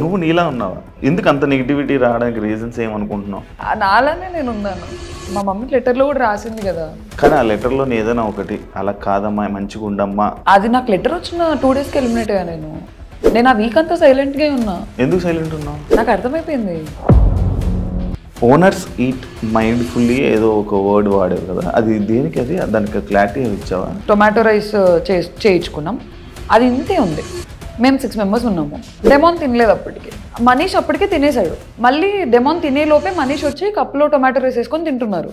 నువ్వు నీలా ఉన్నావా? ఎందుకు అంత నెగిటివిటీ రావడానికి రీజన్స్ ఏమనుకుంటున్నావు? నాలానే నేను ఉన్నాను. మా మమ్మీ లెటర్లో కూడా రాసింది కదా. కానీ ఆ లెటర్లో ఏదైనా ఒకటి అలా కాదమ్మా, మంచిగా ఉండమ్మా. అది నాకు లెటర్ వచ్చిన 2 డేస్కి ఎలిమినేట్ అయ్యా. నేను ఆ వీక్ అంతా సైలెంట్గా ఉన్నా. ఎందుకు సైలెంట్ ఉన్నావు? నాకు అర్థమైపోయింది. ఓనర్స్ ఈట్ మైండ్ఫుల్లీ ఏదో ఒక వర్డ్ వాడారు కదా, అది దేనికి? అది దానికి క్లారిటీ ఇచ్చావా? టొమాటో రైస్ చేయించుకున్నాం, అది ఇంతే ఉంది. మేము 6 మెంబర్స్ ఉన్నాము. డెమోన్ తినలేదు అప్పటికి. మనీష్ అప్పటికే తినేశాడు. మళ్ళీ డెమోన్ తినేలోపే మనీష్ వచ్చి కప్పులో టొమాటో రైస్ వేసుకొని తింటున్నారు.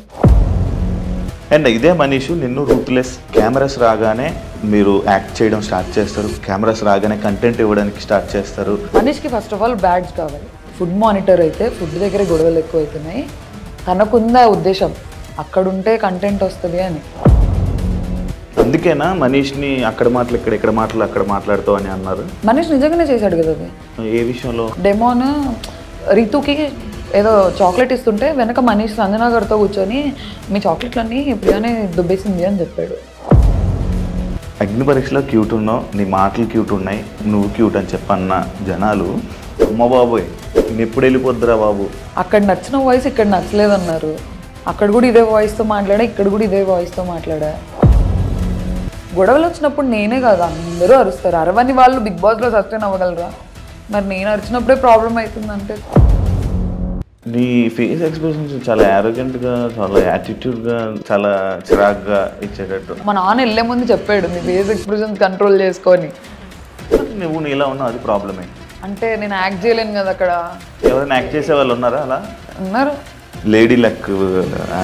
అండ్ ఇదే మనీష్ నిన్ను రూత్లెస్, కెమెరాస్ రాగానే మీరు యాక్ట్ చేయడం స్టార్ట్ చేస్తారు, కెమెరాస్ రాగానే కంటెంట్ ఇవ్వడానికి స్టార్ట్ చేస్తారు. మనీష్కి ఫస్ట్ ఆఫ్ ఆల్ బ్యాడ్స్ కావాలి. ఫుడ్ మానిటర్ అయితే ఫుడ్ దగ్గర గొడవలు ఎక్కువ అవుతున్నాయి. తనకుందా ఉద్దేశం అక్కడుంటే కంటెంట్ వస్తుంది అని. అందుకేనా మనీష్ని అక్కడ మాటలు ఇక్కడ మాటలు అక్కడ మాట్లాడుతావు అని అన్నారు? మనీష్ నిజంగానే చేశాడు కదా అది. ఏ విషయంలో? డెమోన్ రీతుకి ఏదో చాక్లెట్ ఇస్తుంటే వెనక మనీష్ సంజనా గారితో కూర్చొని మీ చాక్లెట్లన్నీ ప్రియానే దుబ్బేసింది అని చెప్పాడు. అగ్ని పరీక్షలో క్యూట్ ఉన్నావు, నీ మాటలు క్యూట్ ఉన్నాయి, నువ్వు క్యూట్ అని చెప్పన్న జనాలు అమ్మ బాబోయ్ నేను ఎప్పుడు వెళ్ళిపోద్దురా బాబు. అక్కడ నచ్చిన వాయిస్ ఇక్కడ నచ్చలేదన్నారు. అక్కడ కూడా ఇదే వాయిస్తో మాట్లాడా, ఇక్కడ కూడా ఇదే వాయిస్తో మాట్లాడా. గొడవలు వచ్చినప్పుడు నేనే కాదు అందరూ అరుస్తారు. అరవని వాళ్ళు బిగ్ బాస్లో సస్టైన్ అవ్వగలరా? మరి నేను అరిచినప్పుడే ప్రాబ్లం అవుతుందంటే. నీ ఫేస్ ఎక్స్ప్రెషన్స్ చాలా యారోగెంట్గా, చాలా యాటిట్యూడ్గా, చాలా చిరాగ్గా ఇచ్చేటట్టు. మా నాన్న వెళ్ళే ముందు చెప్పాడు నీ ఫేస్ ఎక్స్ప్రెషన్స్ కంట్రోల్ చేసుకొని. నువ్వు నీలా ఉన్నావు, అది ప్రాబ్లమే. అంటే నేను యాక్ట్ చేయలేను కదా అక్కడ. ఎవరైనా యాక్ట్ చేసే వాళ్ళు ఉన్నారా అలా? ఉన్నారు. లేడీ లక్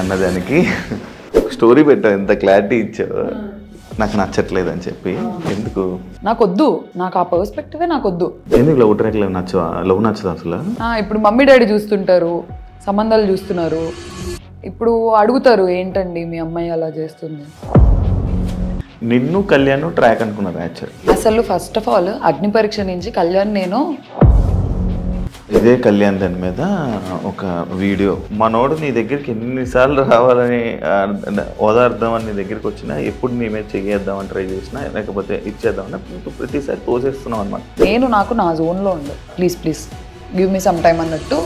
అన్నదానికి స్టోరీ పెట్టావు, ఎంత క్లారిటీ ఇచ్చావు. నాకు నచ్చట్లేదు అని చెప్పి. ఎందుకు? నాకొద్దు, నాకు ఆ పర్స్పెక్టివే నాకొద్దు. ఎందుకు లవ్ ట్రాక్ నచ్చవా? లవ్ నచ్చదు అసలు? ఇప్పుడు మమ్మీ డాడీ చూస్తుంటారు, సంబంధాలు చూస్తున్నారు. ఇప్పుడు అడుగుతారు ఏంటండి మీ అమ్మాయి అలా చేస్తుంది. నిన్ను కళ్యాణ్ ట్రాక్ అనుకున్నారు యాక్చువల్. అసలు ఫస్ట్ ఆఫ్ ఆల్ అగ్ని పరీక్ష నుంచి కళ్యాణ్ నేను ఇదే కళ్యాణ్ దాని మీద ఒక వీడియో, మనోడు నీ దగ్గరికి ఎన్నిసార్లు రావాలని ఓదార్దామని నీ దగ్గరికి వచ్చినా, ఎప్పుడు నీ మీద చెయ్యేద్దామని ట్రై చేసినా, లేకపోతే ఇచ్చేద్దామని ప్రతిసారి తోసేస్తున్నావు అనమాట. నేను నాకు నా జోన్లో ఉండు, please please give me some time అన్నట్టు.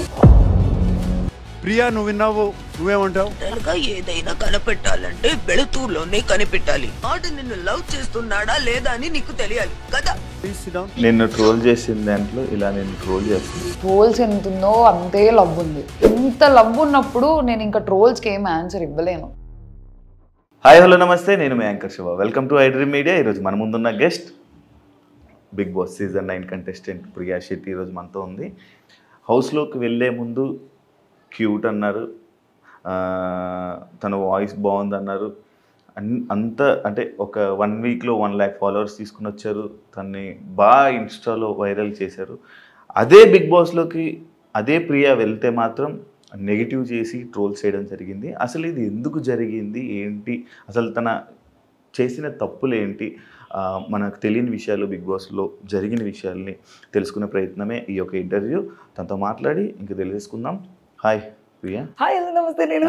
ప్రియా నువ్వు విన్నావు, నువ్వేమంటావు? ఏదైనా కనిపెట్టాలంటే వెళుతూలోనే కనిపెట్టాలి. ఆడు నిన్ను లవ్ చేస్తున్నాడా లేదా అని నీకు తెలియాలి కదా. నిన్ను ట్రోల్ చేసిన దాంట్లో ఇలా నేను ట్రోల్ చేస్తాను. ట్రోల్స్ ఎంత ఉందో అంతే లవ్ ఉంది. ఇంత లవ్ ఉన్నప్పుడు నేను ఇంకా ట్రోల్స్కి ఏం ఆన్సర్ ఇవ్వలేను. హాయ్ హలో నమస్తే, నేను మీ anchor Shiva. Welcome to iDream media. ఈరోజు మన ముందున్న guest Bigg Boss season 9 contestant Priya Shetty ఈరోజు మనతో ఉంది. హౌస్లోకి వెళ్ళే ముందు క్యూట్ అన్నారు, తన వాయిస్ బాగుంది అన్నారు. అంత అంటే ఒక 1 వీక్లో 1 lakh ఫాలోవర్స్ తీసుకుని వచ్చారు. తన్ని బాగా ఇన్స్టాలో వైరల్ చేశారు. అదే బిగ్ బాస్లోకి అదే ప్రియా వెళ్తే మాత్రం నెగిటివ్ చేసి ట్రోల్స్ చేయడం జరిగింది. అసలు ఇది ఎందుకు జరిగింది, ఏంటి అసలు తన చేసిన తప్పులు ఏంటి, మనకు తెలియని విషయాలు, బిగ్ బాస్లో జరిగిన విషయాల్ని తెలుసుకునే ప్రయత్నమే ఈ యొక్క ఇంటర్వ్యూ. తనతో మాట్లాడి ఇంక తెలియజేసుకుందాం. హాయ్ ప్రియా. హాయ్ నమస్తే. నేను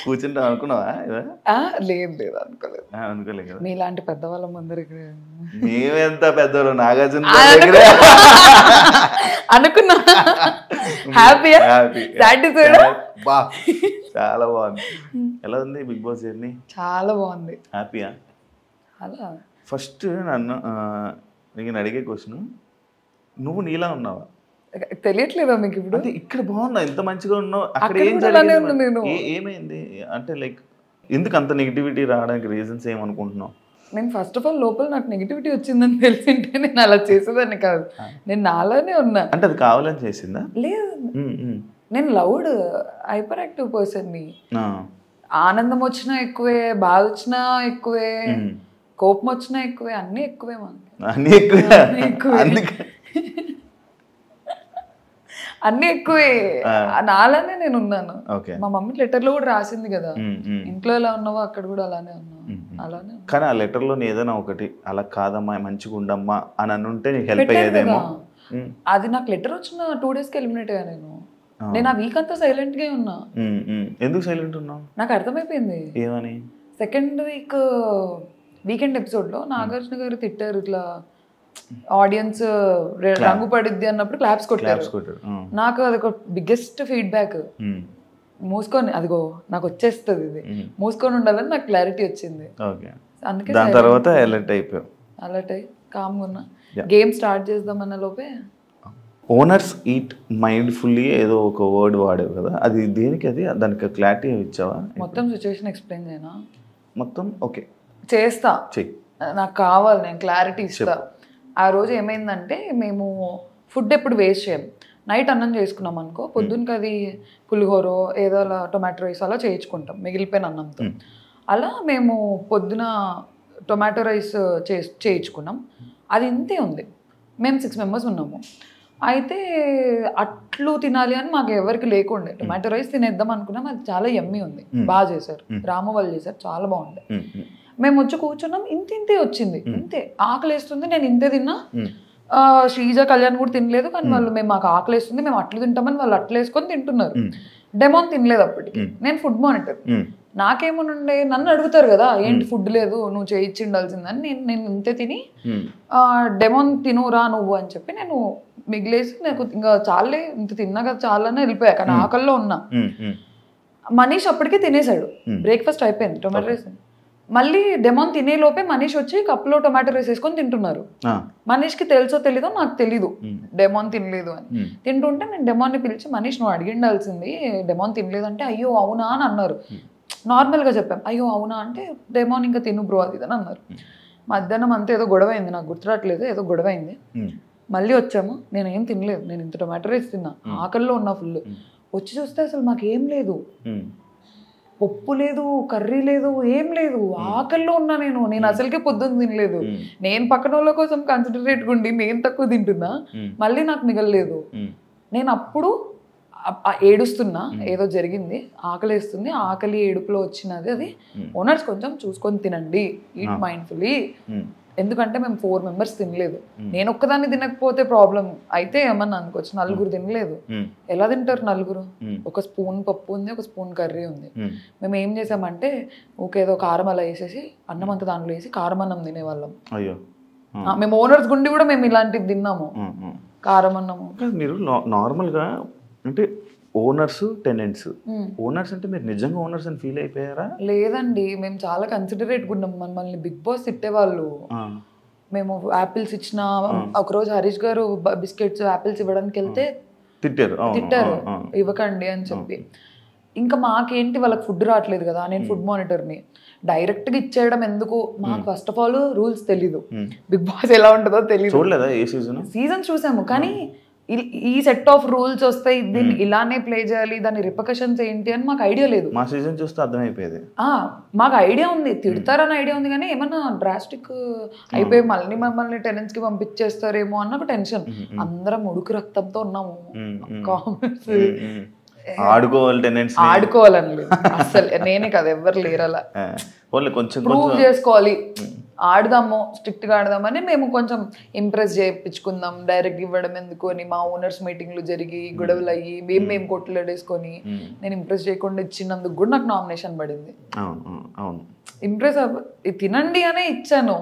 కూర్చుంటా అనుకున్నావా? లేదు అనుకోలేదు కదా. మీలాంటి పెద్దవాళ్ళ ముందర మేమెంత పెద్దవాళ్ళు, నాగార్జున అనుకున్నా. హ్యాపీయా? సాటిస్ఫైడ్? చాలా బాగుంది. ఎలా ఉంది బిగ్ బాస్ జర్నీ? చాలా బాగుంది. హ్యాపీయా? అలా ఫస్ట్ నన్ను నేను అడిగే క్వశ్చన్, నువ్వు నీలా ఉన్నావా? తెలియట్లేదా మీకు ఇప్పుడు? అంటే ఇక్కడ బాగున్నా, ఎంత మంచిగా ఉన్నావు, అక్కడ ఏం ఏమైంది అంటే లైక్ ఎందుకు అంత నెగిటివిటీ రావడానికి రీజన్స్ ఏమనుకుంటున్నావు? నేను ఫస్ట్ ఆఫ్ ఆల్ లోపల నాకు నెగిటివిటీ వచ్చిందని తెలిసింటే నేను అలా చేసేదాన్ని కాదు. నేను నాలానే ఉన్నా. అంటే అది కావాలని చేసిందా? లేదు, నేను లౌడ్ హైపర్ యాక్టివ్ పర్సన్ని. ఆనందం వచ్చినా ఎక్కువే, బాధ వచ్చినా ఎక్కువే, కోపం వచ్చినా ఎక్కువే, అన్నీ ఎక్కువే. అన్నీ ఎక్కువే, అన్నీ ఎక్కువే. నాలానే నేను ఉన్నాను. మా మమ్మీ లెటర్లో కూడా రాసింది కదా, ఇంట్లో ఎలా ఉన్నావో అక్కడ కూడా అలానే ఉన్నావు. అలానే. కానీ ఆ లెటర్లో ఏదైనా ఒకటి అలా కాదమ్మా, మంచిగా ఉండమ్మా అని అనుంటే నీకు హెల్ప్ అయ్యేదేమో. అది నాకు లెటర్ వచ్చిన 2 డేస్కి ఎలిమినేట్ అయ్యా. నేను ఆ వీక్ అంతా సైలెంట్గా ఉన్నా. ఎందుకు సైలెంట్ ఉన్నావు? నాకు అర్థమైపోయింది. ఏమని? సెకండ్ వీకెండ్ ఎపిసోడ్లో నాగార్జున గారు తిట్టారు, ఇట్లా ఆడియన్స్ రంగు పడిద్ది అన్నప్పుడు క్లాప్స్ కొట్టారు. నాకు అదొక బిగ్గెస్ట్ ఫీడ్బ్యాక్. మూసుకొని అదిగో నాకు వచ్చేస్తుంది, ఇది మూసుకొని ఉండాలని నాకు క్లారిటీ వచ్చింది. అందుకే దాని తర్వాత అలర్ట్ అయిపోయావు. అలర్ట్ అయ్యి కామ్గా ఉన్నా. గేమ్ స్టార్ట్ చేద్దామన్న లోపే ఓనర్స్ ఈట్ మైండ్ఫుల్లీ ఏదో ఒక వర్డ్ వాడేవు కదా, అది దేనికి? అది దానికి క్లారిటీ ఇచ్చావా? మొత్తం సిచ్యువేషన్ ఎక్స్ప్లెయిన్ చేయనా? మొత్తం ఓకే చేస్తా, చెయ్యి. నాకు కావాలి, నేను క్లారిటీ ఇస్తా. ఆ రోజు ఏమైందంటే మేము ఫుడ్ ఎప్పుడు వేస్ట్ చేయం. నైట్ అన్నం చేసుకున్నాం అనుకో, పొద్దున్నకి అది పులిహోరో ఏదో అలా టొమాటో రైస్ అలా చేయించుకుంటాం మిగిలిపోయిన అన్నంతో. అలా మేము పొద్దున టొమాటో రైస్ చేయించుకున్నాం. అది ఇంతే ఉంది. మేము 6 members ఉన్నాము. అయితే అట్లు తినాలి అని మాకు ఎవరికి లేకుండే. టొమాటో రైస్ తినేద్దాం అనుకున్నాం. అది చాలా యమ్మీ ఉంది, బాగా చేశారు, రాము వాళ్ళు చేశారు, చాలా బాగుంది. మేము వచ్చి కూర్చున్నాం, ఇంతే వచ్చింది, ఇంతే. ఆకలి వేస్తుంది, నేను ఇంతే తిన్నా. శ్రీజ కళ్యాణ్ కూడా తినలేదు, కానీ వాళ్ళు మాకు ఆకలి వేస్తుంది మేము అట్లు తింటామని వాళ్ళు అట్లు వేసుకొని తింటున్నారు. డెమోన్ తినలేదు అప్పటికి. నేను ఫుడ్ మానిటర్, నాకేమోనుండే నన్ను అడుగుతారు కదా ఏంటి ఫుడ్ లేదు నువ్వు చేయించి ఉండాల్సిందని. నేను ఇంతే తిని డెమోన్ తినురా నువ్వు అని చెప్పి నేను మిగిలేసి నాకు ఇంకా చాలే ఇంత తిన్నా కదా చాలని వెళ్ళిపోయా. కానీ ఆకల్లో ఉన్నా. మనీష్ అప్పటికే తినేసాడు, బ్రేక్ఫాస్ట్ అయిపోయింది, టొమాటో రైస్. మళ్ళీ డెమోన్ తినే లోపే మనీష్ వచ్చి కప్లో టొమాటో రైస్ వేసుకొని తింటున్నారు. మనీష్కి తెలుసో తెలీదో నాకు తెలీదు డెమోన్ తినలేదు అని. తింటుంటే నేను డెమోన్ని పిలిచి మనీష్ నువ్వు అడిగిండాల్సింది డెమోన్ తినలేదు అంటే అయ్యో అవునా అని అన్నారు. నార్మల్గా చెప్పాం అయ్యో అవునా అంటే డెమోన్ ఇంకా తిను బ్రో అది అని అన్నారు. మధ్యాహ్నం అంతా ఏదో గొడవ అయింది, నాకు గుర్తురాట్లేదు, ఏదో గొడవ అయింది. మళ్ళీ వచ్చాము, నేను ఏం తినలేదు, నేను ఇంత టొమాటో రైస్ తిన్నా, ఆకల్లో ఉన్నా ఫుల్. వచ్చి చూస్తే అసలు మాకేం లేదు, పప్పు లేదు, కర్రీ లేదు, ఏం లేదు, ఆకల్లో ఉన్నా. నేను అసలుకే పొద్దున్న తినలేదు. నేను పక్కన వాళ్ళ కోసం కన్సిడరేట్గా ఉండి నేను తక్కువ తింటున్నా, మళ్ళీ నాకు మిగలలేదు. నేను అప్పుడు ఏడుస్తున్నా, ఏదో జరిగింది, ఆకలిస్తుంది, ఆకలి ఏడుపులో వచ్చినది అది. ఓనర్స్ కొంచెం చూసుకొని తినండి, ఈట్ మైండ్ఫుల్లీ. ఎందుకంటే మేము 4 members తినలేదు. నేను ఒక్కదాన్ని తినకపోతే ప్రాబ్లం అయితే ఏమన్నా అనుకోవచ్చు, నలుగురు తినలేదు. ఎలా తింటారు నలుగురు? ఒక స్పూన్ పప్పు ఉంది, ఒక స్పూన్ కర్రీ ఉంది. మేము ఏం చేసామంటే ఏదో కారం అలా వేసేసి అన్నం అంతా దాంట్లో వేసి కారం అన్నం తినేవాళ్ళం. అయ్యో, మేము ఓనర్స్ గుండి కూడా మేము ఇలాంటివి తిన్నాము, కారం అన్నము. మీరు నార్మల్గా అంటే ఓనర్స్ టెనెంట్స్, ఓనర్స్ అంటే మీరు నిజంగా ఓనర్స్ అని ఫీల్ అయిపోయారా? లేదండి, మేము చాలా కన్సిడరేట్గా ఉన్నాం. మమ్మల్ని బిగ్ బాస్ తిట్టేవాళ్ళు. మేము యాపిల్స్ ఇచ్చిన ఒకరోజు హరీష్ గారు బిస్కెట్స్ యాపిల్స్ ఇవ్వడానికి వెళ్తే తిట్టారు ఇవ్వకండి అని చెప్పి. ఇంకా మాకేంటి వాళ్ళకి ఫుడ్ రావట్లేదు కదా, నేను ఫుడ్ మానిటర్ని, డైరెక్ట్గా ఇచ్చేయడం ఎందుకు? మాకు ఫస్ట్ ఆఫ్ ఆల్ రూల్స్ తెలీదు, బిగ్ బాస్ ఎలా ఉంటుందో తెలియదు. చూడలేదా ఏ సీజన్? చూసాము, కానీ ఈ సెట్ ఆఫ్ రూల్స్ వస్తాయి, దీన్ని ఇలానే ప్లే చేయాలి, దాని రిపర్కషన్స్ ఏంటి అని మాకు ఐడియా లేదు. మా సీజన్ చూస్తే అర్థమైపోయేది. మాకు ఐడియా ఉంది, తిడతారని ఐడియా ఉంది, కానీ ఏమన్నా డ్రాస్టిక్ అయిపోయి మళ్ళీ మమ్మల్ని టెనెంట్స్ కి పంపించేస్తారేమో అన్న ఒక టెన్షన్. అందరం ఉడుకు రక్తంతో ఉన్నాము. కామెంట్స్ ఆడుకోవాలని లేదు అసలు, నేనే కదా ఎవరు లేరు అలా. కొంచెం ప్రూవ్ చేసుకోవాలి, ఆడదాము, స్ట్రిక్ట్గా ఆడదామని మేము కొంచెం ఇంప్రెస్ చేయించుకుందాం. డైరెక్ట్ ఇవ్వడం ఎందుకు అని మా ఓనర్స్ మీటింగ్లు జరిగి గొడవలు అయ్యి మేము కొట్లాడేసుకొని నేను ఇంప్రెస్ చేయకుండా ఇచ్చినందుకు కూడా నాకు నామినేషన్ పడింది. ఇంప్రెస్ తినండి అనే ఇచ్చాను.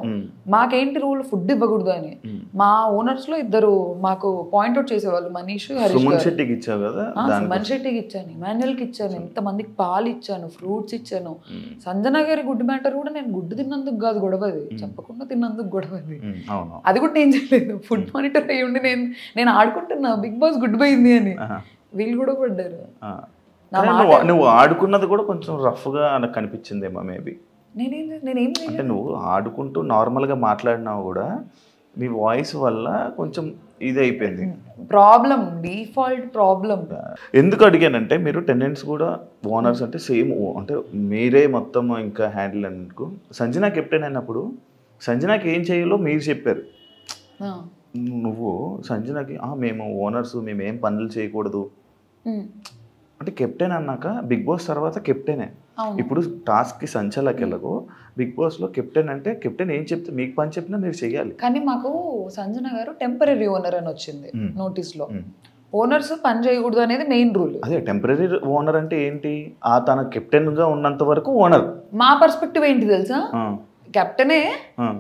మాకేంటి రూల్ ఫుడ్ ఇవ్వకూడదు అని. మా ఓనర్స్ లో ఇద్దరు మాకు పాయింట్అవుట్ చేసేవాళ్ళు, మనీష్, హరీష్. సుమన్ శెట్టికి ఇచ్చాను, ఇమాన్యుయల్కి ఇచ్చాను, ఎంతమందికి పాలు ఇచ్చాను, ఫ్రూట్స్ ఇచ్చాను. సంజన గారి గుడ్ మ్యాటర్ కూడా నేను గుడ్డు తిన్నందుకు కాదు గొడవది, చెప్పకుండా తిన్నందుకు గొడవది. అది కూడా నేను చేయలేదు, ఫుడ్ మానిటర్ అయ్యి ఉండి నేను ఆడుకుంటున్నా బిగ్ బాస్ గుడ్ పోయింది అని. వీళ్ళు కూడా పడ్డారు. నువ్వు ఆడుకున్నది కూడా కొంచెం రఫ్ గా నాకు కనిపించిందేమో మేబీ. అంటే నువ్వు ఆడుకుంటూ నార్మల్గా మాట్లాడినా కూడా నీ వాయిస్ వల్ల కొంచెం ఇది అయిపోయింది ప్రాబ్లం, డిఫాల్ట్ ప్రాబ్లం. ఎందుకు అడిగానంటే మీరు టెనెంట్స్ కూడా ఓనర్స్ అంటే సేమ్, అంటే మీరే మొత్తం ఇంకా హ్యాండిల్ అనుకో. సంజన కెప్టెన్ అయినప్పుడు సంజనాకి ఏం చేయాలో మీరు చెప్పారు. నువ్వు సంజనకి మేము ఓనర్స్ మేము ఏం పనులు చేయకూడదు అంటే కెప్టెన్ అన్నాక బిగ్ బాస్ తర్వాత కెప్టెనే. ఇప్పుడు టాస్క్కి సంచలకి వెళ్ళకు, బిగ్ బాస్లో కెప్టెన్ అంటే కెప్టెన్ ఏం చెప్తే మీకు పని చెప్పినా మీరు చెయ్యాలి. కానీ మాకు సంజన గారు టెంపరీ ఓనర్ అని వచ్చింది నోటీస్లో. ఓనర్స్ పని చేయకూడదు అనేది మెయిన్ రూల్. అదే టెంపరీ ఓనర్ అంటే ఏంటి? తన కెప్టెన్గా ఉన్నంత వరకు ఓనర్. మా పర్స్పెక్టివ్ ఏంటి తెలుసా, కెప్టెనే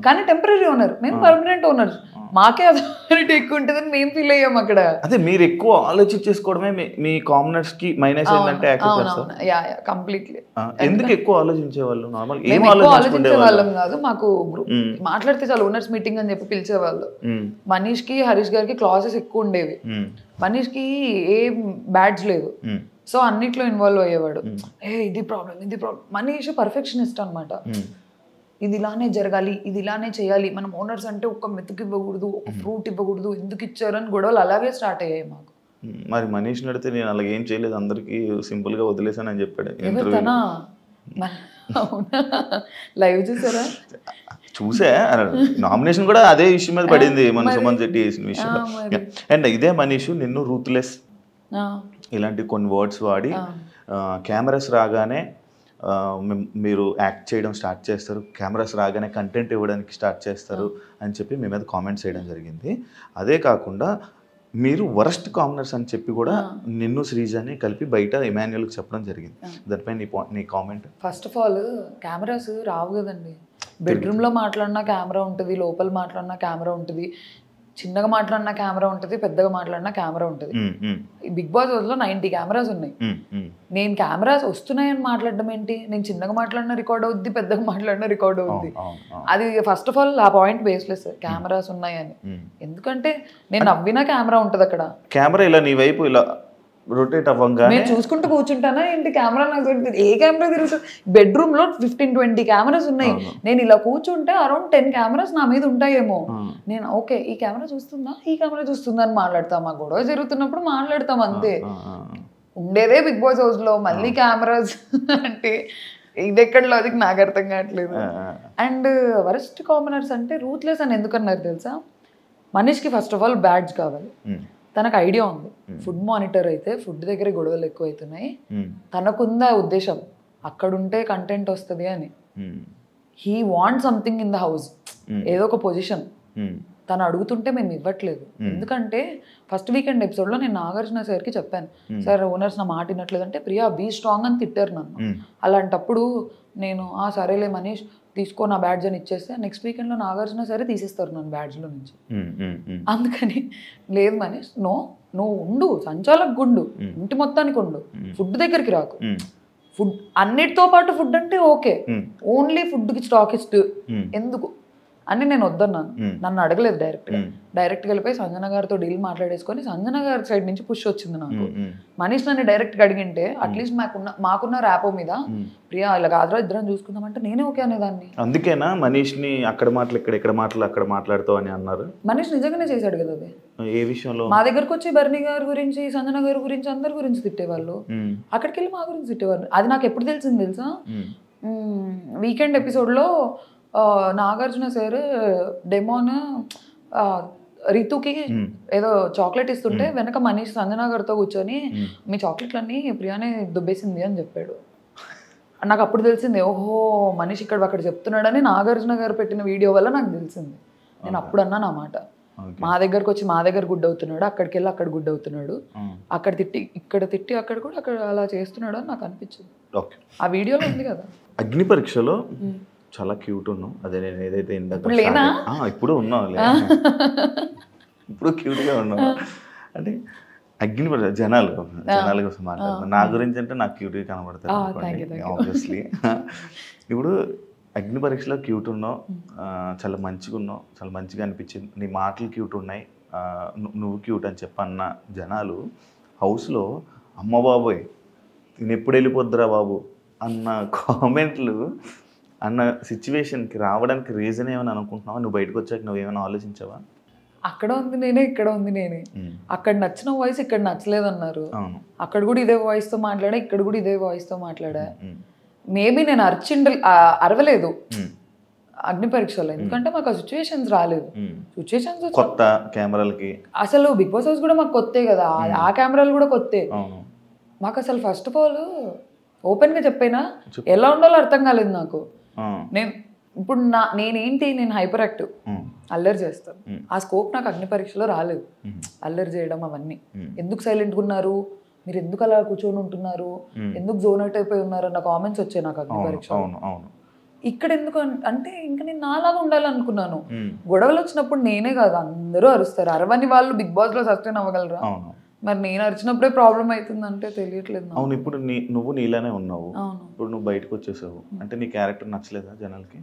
కానీ టెంపరీ ఓనర్, మేము పర్మనెంట్ ఓనర్స్. మాకే అథారిటీ ఎక్కువ ఉంటుందని మేము ఫీల్ అయ్యాం అక్కడ. అదే మీరు ఎక్కువ ఆలోచించేసుకోవడమే మీ కామనర్స్ కి మైనస్ ఏంటంటే యాక్సెప్ట్ చేస్తారు. Yeah completely. ఎందుకు ఎక్కువ ఆలోచించేవాళ్ళు? నార్మల్ ఏం మేము ఎక్కువ ఆలోచించే ఆలోచించుకునేవాళ్ళు? వాళ్ళం కాదు, మాకు మాట్లాడితే చాలా ఓనర్స్ మీటింగ్ అని చెప్పి పిలిచేవాళ్ళు. మనీష్ కి హరీష్ గారికి క్లాసెస్ ఎక్కువ ఉండేవి. మనీష్ కి ఏ బ్యాడ్జ్ లేదు, సో అన్నిట్లో ఇన్వాల్వ్ అయ్యేవాడు. ఇది ప్రాబ్లం. మనీష్ పర్ఫెక్షనిస్ట్ అనమాట. ఇది ఇలానే జరగాలి, ఇది ఇలానే చేయాలి, మనం ఓనర్స్ అంటే ఒక మెతుకు ఇవ్వకూడదు, ఒక ఫ్రూట్ ఇవ్వకూడదు, ఎందుకు ఇచ్చారని గొడవలు అలాగే స్టార్ట్ అయ్యాయి మాకు. మరి మనీష్ నడితే నేను అలాగే ఏం చేయలేదు, అందరికి సింపుల్ గా వదిలేసానని చెప్పాడు. ఎవరితోనా అవునా? లైవ్ చూసారా? చూసా. నామినేషన్ కూడా అదే ఇష్యూ మీద పడింది, మన సుమన్ శెట్టి చేసిన విషయం. అండ్ ఇదే మనీష్ నిన్ను రూత్లెస్ ఇలాంటి కొన్ని వర్డ్స్ వాడి కెమెరాస్ రాగానే మీరు యాక్ట్ చేయడం స్టార్ట్ చేస్తారు, కెమెరాస్ రాగానే కంటెంట్ ఇవ్వడానికి స్టార్ట్ చేస్తారు అని చెప్పి మీ మీద కామెంట్స్ చేయడం జరిగింది. అదే కాకుండా మీరు వరస్ట్ కామనర్స్ అని చెప్పి కూడా నిన్ను శ్రీజాని కలిపి బయట ఇమాన్యుయల్కి చెప్పడం జరిగింది. దానిపై నీ comment? First of all cameras రావు కదండి. బెడ్రూమ్లో మాట్లాడినా కెమెరా ఉంటుంది, లోపల మాట్లాడినా కెమెరా ఉంటుంది, చిన్నగా మాట్లాడినా కెమెరా ఉంటుంది, పెద్దగా మాట్లాడినా కెమెరా ఉంటుంది. బిగ్ బాస్ హౌస్లో 90 కెమెరాస్ ఉన్నాయి. నేను కెమెరాస్ వస్తున్నాయని మాట్లాడడం ఏంటి? నేను చిన్నగా మాట్లాడినా రికార్డ్ అవుద్ది, పెద్దగా మాట్లాడినా రికార్డ్ అవుద్ది. అది ఫస్ట్ ఆఫ్ ఆల్ ఆ పాయింట్ బేస్లెస్, కెమెరాస్ ఉన్నాయని. ఎందుకంటే నేను నవ్వినా కెమెరా ఉంటుంది అక్కడ. కెమెరా ఇలా నీ వైపు ఇలా రొటేట్ అవ్వంగా నేను చూసుకుంటూ కూర్చుంటానా ఏంటి? కెమెరా నాకు ఏ కెమెరా తిరుగుతుంది? బెడ్రూమ్ లో 15-20 కెమెరాస్ ఉన్నాయి. నేను ఇలా కూర్చుంటే అరౌండ్ 10 కెమెరాస్ నా మీద ఉంటాయేమో. నేను ఓకే ఈ కెమెరా చూస్తుందా, ఈ కెమెరా చూస్తుందా అని మాట్లాడతాం. ఆ గొడవ జరుగుతున్నప్పుడు మాట్లాడతాం అంతే. ఉండేదే బిగ్ బాస్ హౌస్ లో, మళ్ళీ కెమెరాస్ అంటే ఇది ఎక్కడ లాజిక్ నాకు అర్థం కావట్లేదు. అండ్ వరస్ట్ కామనర్స్ అంటే రూత్లెస్ అని ఎందుకన్నారు తెలుసా? మనీష్కి ఫస్ట్ ఆఫ్ ఆల్ బ్యాడ్జ్ కావాలి. తనకు ఐడియా ఉంది, ఫుడ్ మానిటర్ అయితే ఫుడ్ దగ్గర గొడవలు ఎక్కువ అవుతున్నాయి, తనకుందా ఉద్దేశం అక్కడుంటే కంటెంట్ వస్తుంది అని. He want something in the house, ఏదో ఒక పొజిషన్. తను అడుగుతుంటే మేము ఇవ్వట్లేదు. ఎందుకంటే ఫస్ట్ వీకెండ్ ఎపిసోడ్లో నేను నాగార్జున సార్కి చెప్పాను, సార్ ఓనర్స్ నా మాట వినట్లేదు అంటే, ప్రియా బీ స్ట్రాంగ్ అని తిట్టారు నన్ను. అలాంటప్పుడు నేను సరేలే మనీష్ తీసుకో నా బ్యాడ్జ్ అని ఇచ్చేస్తే నెక్స్ట్ వీకెండ్లో నాగార్జున సరే తీసేస్తారు నన్ను బ్యాడ్జ్లో నుంచి. అందుకని లేదు మనీష్, నువ్వు ఉండు, సంచాలకు గుండు, ఇంటి మొత్తానికి ఉండు, ఫుడ్ దగ్గరికి రాకు. ఫుడ్ అన్నిటితో పాటు ఫుడ్ అంటే ఓకే, ఓన్లీ ఫుడ్కి స్టాకిస్ట్ ఎందుకు అని నేను వద్దన్నాను. నన్ను అడగలేదు డైరెక్ట్గా వెళ్ళిపోయి సంజన గారితో డీల్ మాట్లాడేసుకొని సంజన గారి సైడ్ నుంచి పుష్ వచ్చింది నాకు. మనీష్ నన్ను డైరెక్ట్గా అడిగింటే అట్లీస్ట్ మాకున్న ర్యాపో మీద ప్రియా ఇలా కాదురా ఇద్దరం చూసుకుందామంటే నేనే ఓకే అనేదాన్ని. అందుకేనా మనీష్ని అక్కడ మాటలు ఇక్కడ మాటలు అక్కడ మాట్లాడుతావు అని అన్నారు? మనీష్ నిజంగానే చేశాడు కదా అది. ఏ విషయంలో? మా దగ్గరకు వచ్చి బర్నీ గారి గురించి, సంజన గారి గురించి, అందరి గురించి తిట్టేవాళ్ళు, అక్కడికి వెళ్ళి మా గురించి తిట్టేవాళ్ళు. అది నాకు ఎప్పుడు తెలిసింది తెలుసా? వీకెండ్ ఎపిసోడ్లో నాగార్జున సార్ డెమోన్ రితుకి ఏదో చాక్లెట్ ఇస్తుంటే వెనక మనీష్ సంజన గారితో కూర్చొని మీ చాక్లెట్లన్నీ ప్రియానే దుబ్బేసింది అని చెప్పాడు. నాకు అప్పుడు తెలిసింది, ఓహో మనీష్ ఇక్కడ అక్కడ చెప్తున్నాడని నాగార్జున గారు పెట్టిన వీడియో వల్ల నాకు తెలిసింది. నేను అప్పుడు అన్నాను ఆ మాట. మా దగ్గరకు వచ్చి మా దగ్గర గుడ్ అవుతున్నాడు, అక్కడికి వెళ్ళి అక్కడ గుడ్ అవుతున్నాడు, అక్కడ తిట్టి ఇక్కడ తిట్టి అక్కడ కూడా అక్కడ అలా చేస్తున్నాడు అని నాకు అనిపించింది. ఆ వీడియోలో ఉంది కదా. అగ్ని పరీక్షలో చాలా క్యూట్ ఉన్నావు. అదే నేను ఏదైతే ఇందాక ఇప్పుడు ఉన్నావు, ఇప్పుడు క్యూట్గా ఉన్నావు. అంటే అగ్ని పరీక్ష జనాల కోసం మాట్లాడుతున్నాను. నా గురించి అంటే నాకు క్యూట్గా కనబడతారు ఆబ్వియస్లీ. ఇప్పుడు అగ్ని పరీక్షలో క్యూట్ ఉన్నావు, చాలా మంచిగా ఉన్నావు, చాలా మంచిగా అనిపించింది, నీ మాటలు క్యూట్ ఉన్నాయి, నువ్వు క్యూట్ అని చెప్పన్న జనాలు హౌస్లో అమ్మ బాబోయ్ నేను ఎప్పుడు వెళ్ళిపోద్దురా బాబు అన్న కామెంట్లు అన్న సిచ్యువేషన్కి రావడానికి రీజన్ ఏమైనా అనుకుంటున్నావా? నువ్వు బయటకు వచ్చాక నువ్వు ఏమైనా ఆలోచించావా? అక్కడ ఉంది నేనే, ఇక్కడ ఉంది నేనే. అక్కడ నచ్చిన వాయిస్ ఇక్కడ నచ్చలేదు అన్నారు, అక్కడ కూడా ఇదే వాయిస్తో మాట్లాడా, ఇక్కడ కూడా ఇదే వాయిస్తో మాట్లాడా. మేబీ నేను అరవలేదు అగ్ని పరీక్షలో, ఎందుకంటే మాకు ఆ సిచ్యువేషన్స్ రాలేదు. సిచ్యువేషన్స్ కొత్త కెమెరాలకి అసలు బిగ్ బాస్ హౌస్ కూడా మాకు కొత్తే కదా, ఆ కెమెరాలు కూడా కొత్తే మాకు. అసలు ఫస్ట్ ఆఫ్ ఆల్ ఓపెన్ గా చెప్పైనా ఎలా ఉండాలో అర్థం కాలేదు నాకు. నేను ఇప్పుడు నేనేంటి, నేను హైపర్ యాక్టివ్, అల్లరి చేస్తాను. ఆ స్కోప్ నాకు అగ్ని పరీక్షలో రాలేదు, అల్లరి చేయడం అవన్నీ. ఎందుకు సైలెంట్గా ఉన్నారు మీరు, ఎందుకు అలా కూర్చొని ఉంటున్నారు, ఎందుకు జోన్ అవుట్ అయిపోయి ఉన్నారు అన్న కామెంట్స్ వచ్చాయి నాకు అగ్ని పరీక్ష. ఇక్కడ ఎందుకు అంటే ఇంకా నేను నాలాగా ఉండాలనుకున్నాను. గొడవలు వచ్చినప్పుడు నేనే కాదు అందరూ అరుస్తారు. అరవని వాళ్ళు బిగ్ బాస్ లో సస్టైన్ అవ్వగలరా? మరి నేను అరిచినప్పుడే ప్రాబ్లం అవుతుందంటే తెలియట్లేదు. అవును, ఇప్పుడు నువ్వు నీలానే ఉన్నావు, ఇప్పుడు నువ్వు బయటకు వచ్చేసావు అంటే నీ క్యారెక్టర్ నచ్చలేదా జనాలకి?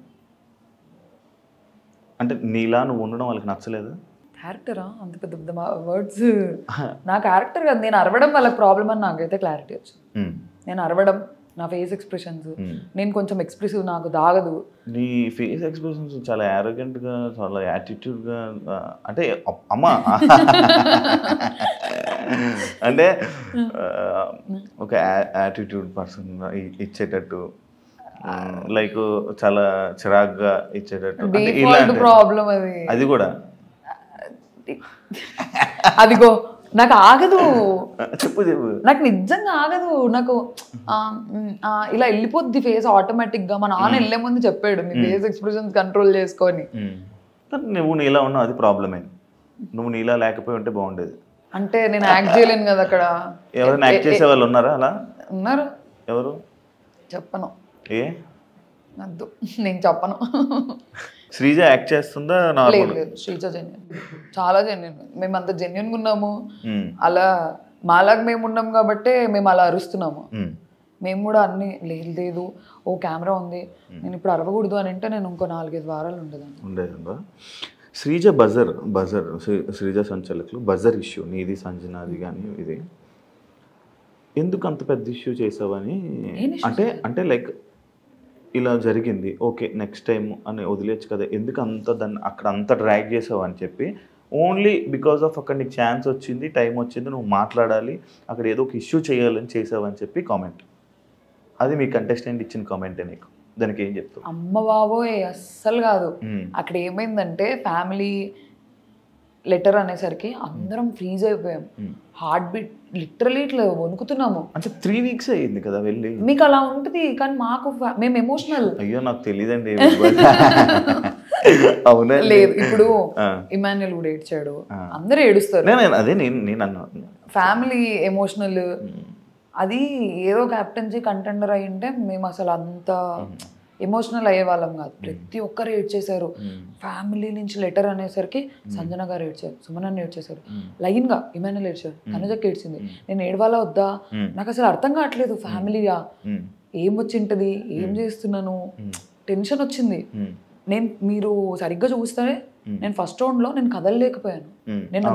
అంటే నీలా నువ్వు ఉండడం వాళ్ళకి నచ్చలేదా? క్యారెక్టరా? అంత పెద్ద పెద్ద వర్డ్స్. నా క్యారెక్టర్ కాదు, నేను అరవడం వాళ్ళకి ప్రాబ్లం అని నాకైతే క్లారిటీ వచ్చింది. నేను అరవడం, నా ఫేస్ ఎక్స్ప్రెషన్స్, నేను కొంచెం ఎక్స్ప్రెసివ్, నాకు దాగదు. నీ ఫేస్ ఎక్స్ప్రెషన్స్ చాలా యారోగెంట్ గా, చాలా యాటిట్యూడ్ గా, అంటే అమ్మా అంటే ఒక యాటిట్యూడ్ పర్సన్ ఇచ్చేటట్టు, లైక్ చాలా చిరాగ్గా ఇచ్చేటట్టు ప్రాబ్లం అది కూడా. అదిగో నాకు ఆగదు, చెప్పు చెప్పు. నాకు నిజంగా ఆగదు. నాకు ఇలా వెళ్ళిపోద్ది ఫేస్ ఆటోమేటిక్ గా. మా నాన్న వెళ్ళే ముందు చెప్పాడు, నీ ఫేస్ ఎక్స్ప్రెషన్స్ కంట్రోల్ చేసుకొని. నువ్వు నీలా ఉన్నావు, అది ప్రాబ్లమే. నువ్వు నీలా లేకపోయి ఉంటే బాగుండేది. అంటే నేను యాక్ట్ చేయలేను కదా అక్కడ. ఎవరైనా యాక్ట్ చేసే వాళ్ళు ఉన్నారా అలా? ఉన్నారు. ఎవరు? చెప్పను. ఏ వద్దు, నేను చెప్పను. శ్రీజ యాక్ట్ చేస్తుందా? లేదు లేదు, శ్రీజ జెన్యున్, చాలా జెన్యున్. మేము అంత జెన్యున్గా ఉన్నాము. అలా మాలాగా మేము ఉన్నాం కాబట్టి మేము అలా అరుస్తున్నాము. మేము కూడా అన్ని లేదు ఓ కెమెరా ఉంది, నేను ఇప్పుడు అరవకూడదు అని అంటే నేను ఇంకో 4-5 వారాలు ఉండేదా. శ్రీజ బజర్ శ్రీజ సంచలకులు బజర్ ఇష్యూ నీది సంజనాది కానీ ఇది ఎందుకు అంత పెద్ద ఇష్యూ చేసావని? అంటే లైక్ ఇలా జరిగింది, ఓకే నెక్స్ట్ టైం అని వదిలేచ్చు కదా, ఎందుకు అంత దాన్ని అక్కడ అంత డ్రాగ్ చేసావు అని చెప్పి, ఓన్లీ బికాస్ ఆఫ్ అక్కడ నీకు ఛాన్స్ వచ్చింది, టైం వచ్చింది, నువ్వు మాట్లాడాలి, అక్కడ ఏదో ఒక ఇష్యూ చేయాలని చేసావని చెప్పి కామెంట్. అది మీ కంటెస్టెంట్ ఇచ్చిన కామెంటే, నీకు దానికి ఏం చెప్తావు? అమ్మ బాబోయ్, అస్సలు కాదు. అక్కడ ఏమైందంటే ఫ్యామిలీ లెటర్ అనేసరికి అందరం ఫ్రీజ్ అయిపోయాం. హార్ట్ బీట్ లిటరలీ ఇట్లా వణుకుతున్నాము. అంటే 3 weeks అయ్యింది కదా వెళ్ళి. మీకు అలా ఉంటుంది కానీ మాకు మేము ఎమోషనల్. అయ్యో నాకు తెలియదండి. అవునా? లేదు, ఇప్పుడు ఇమాన్యుల్ కూడా ఏడ్చాడు, అందరూ ఏడుస్తారు. అదే నేను అన్నా ఫ్యామిలీ ఎమోషనల్. అది ఏదో క్యాప్టెన్సీ కంటెండర్ అయి ఉంటే మేము అసలు అంత ఎమోషనల్ అయ్యే వాళ్ళం కాదు. ప్రతి ఒక్కరు ఏడ్చేశారు. ఫ్యామిలీ నుంచి లెటర్ అనేసరికి సంజన గారు ఏడ్చారు, సుమనన్న ఏడ్చేశారు, లైన్ గా ఇమాన్యుల్ ఏడ్చారు, తనుజకి ఏడ్చింది. నేను ఏడవాలా వద్దా నాకు అసలు అర్థం కావట్లేదు. ఫ్యామిలీగా ఏం వచ్చింటది, ఏం చేస్తున్నాను, టెన్షన్ వచ్చింది. మీరు సరిగ్గా చూస్తే నేను ఫస్ట్ రౌండ్ లో నేను కదలలేకపోయాను, నేను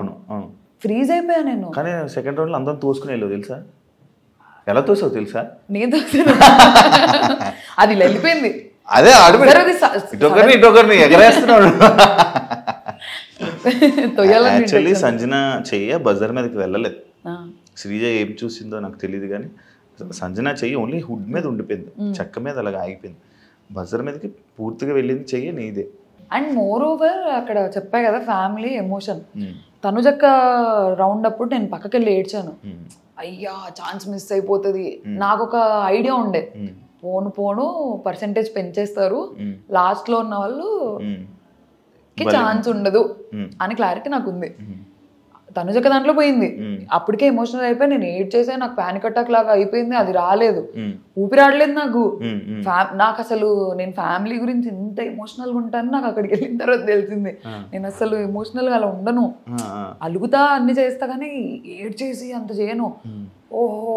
ఫ్రీజ్ అయిపోయాను. నేను కానీ సెకండ్ రౌండ్ లో అందరం తోసుకుని వెళ్ళవు తెలుసా? ఎలా తోసావు తెలుసా? నేను తోసాను, అది వెళ్ళిపోయింది. అదే ఇటొకరిని ఎగరేస్తున్నాడు. యాక్చువల్లీ సంజన చెయ్య బజర్ మీదకి వెళ్ళలేదు. శ్రీజ ఏం చూసిందో నాకు తెలియదు కానీ సంజన చెయ్యి ఓన్లీ హుడ్ మీద ఉండిపోయింది, చెక్క మీద అలాగ ఆగిపోయింది. బజర్ మీదకి పూర్తిగా వెళ్ళింది చెయ్యి నీదే. అండ్ మోర్ ఓవర్ అక్కడ చెప్పా కదా ఫ్యామిలీ ఎమోషన్. తనుజక్క రౌండ్ అప్పుడు నేను పక్కకి వెళ్ళి ఏడ్చాను. అయ్యా ఛాన్స్ మిస్ అయిపోతుంది. నాకు ఒక ఐడియా ఉండే, పోను పర్సెంటేజ్ పెంచేస్తారు, లాస్ట్ లో ఉన్న వాళ్ళు కి ఛాన్స్ ఉండదు అని క్లారిటీ నాకు ఉంది. తనుజక్క దాంట్లో పోయింది, అప్పటికే ఎమోషనల్ అయిపోయి నేను ఏడ్ చేసా, నాకు పానిక్ అటాక్ లాగా అయిపోయింది, అది రాలేదు, ఊపిరాడలేదు నాకు. నాకు అసలు నేను ఫ్యామిలీ గురించి ఎంత ఎమోషనల్ గా ఉంటాను నాకు అక్కడికి వెళ్ళిన తర్వాత తెలిసింది. నేను అసలు ఎమోషనల్ గా అలా ఉండను, అలుగుతా అన్ని చేస్తా కానీ ఏడ్ చేసి అంత చేయను. ఓహో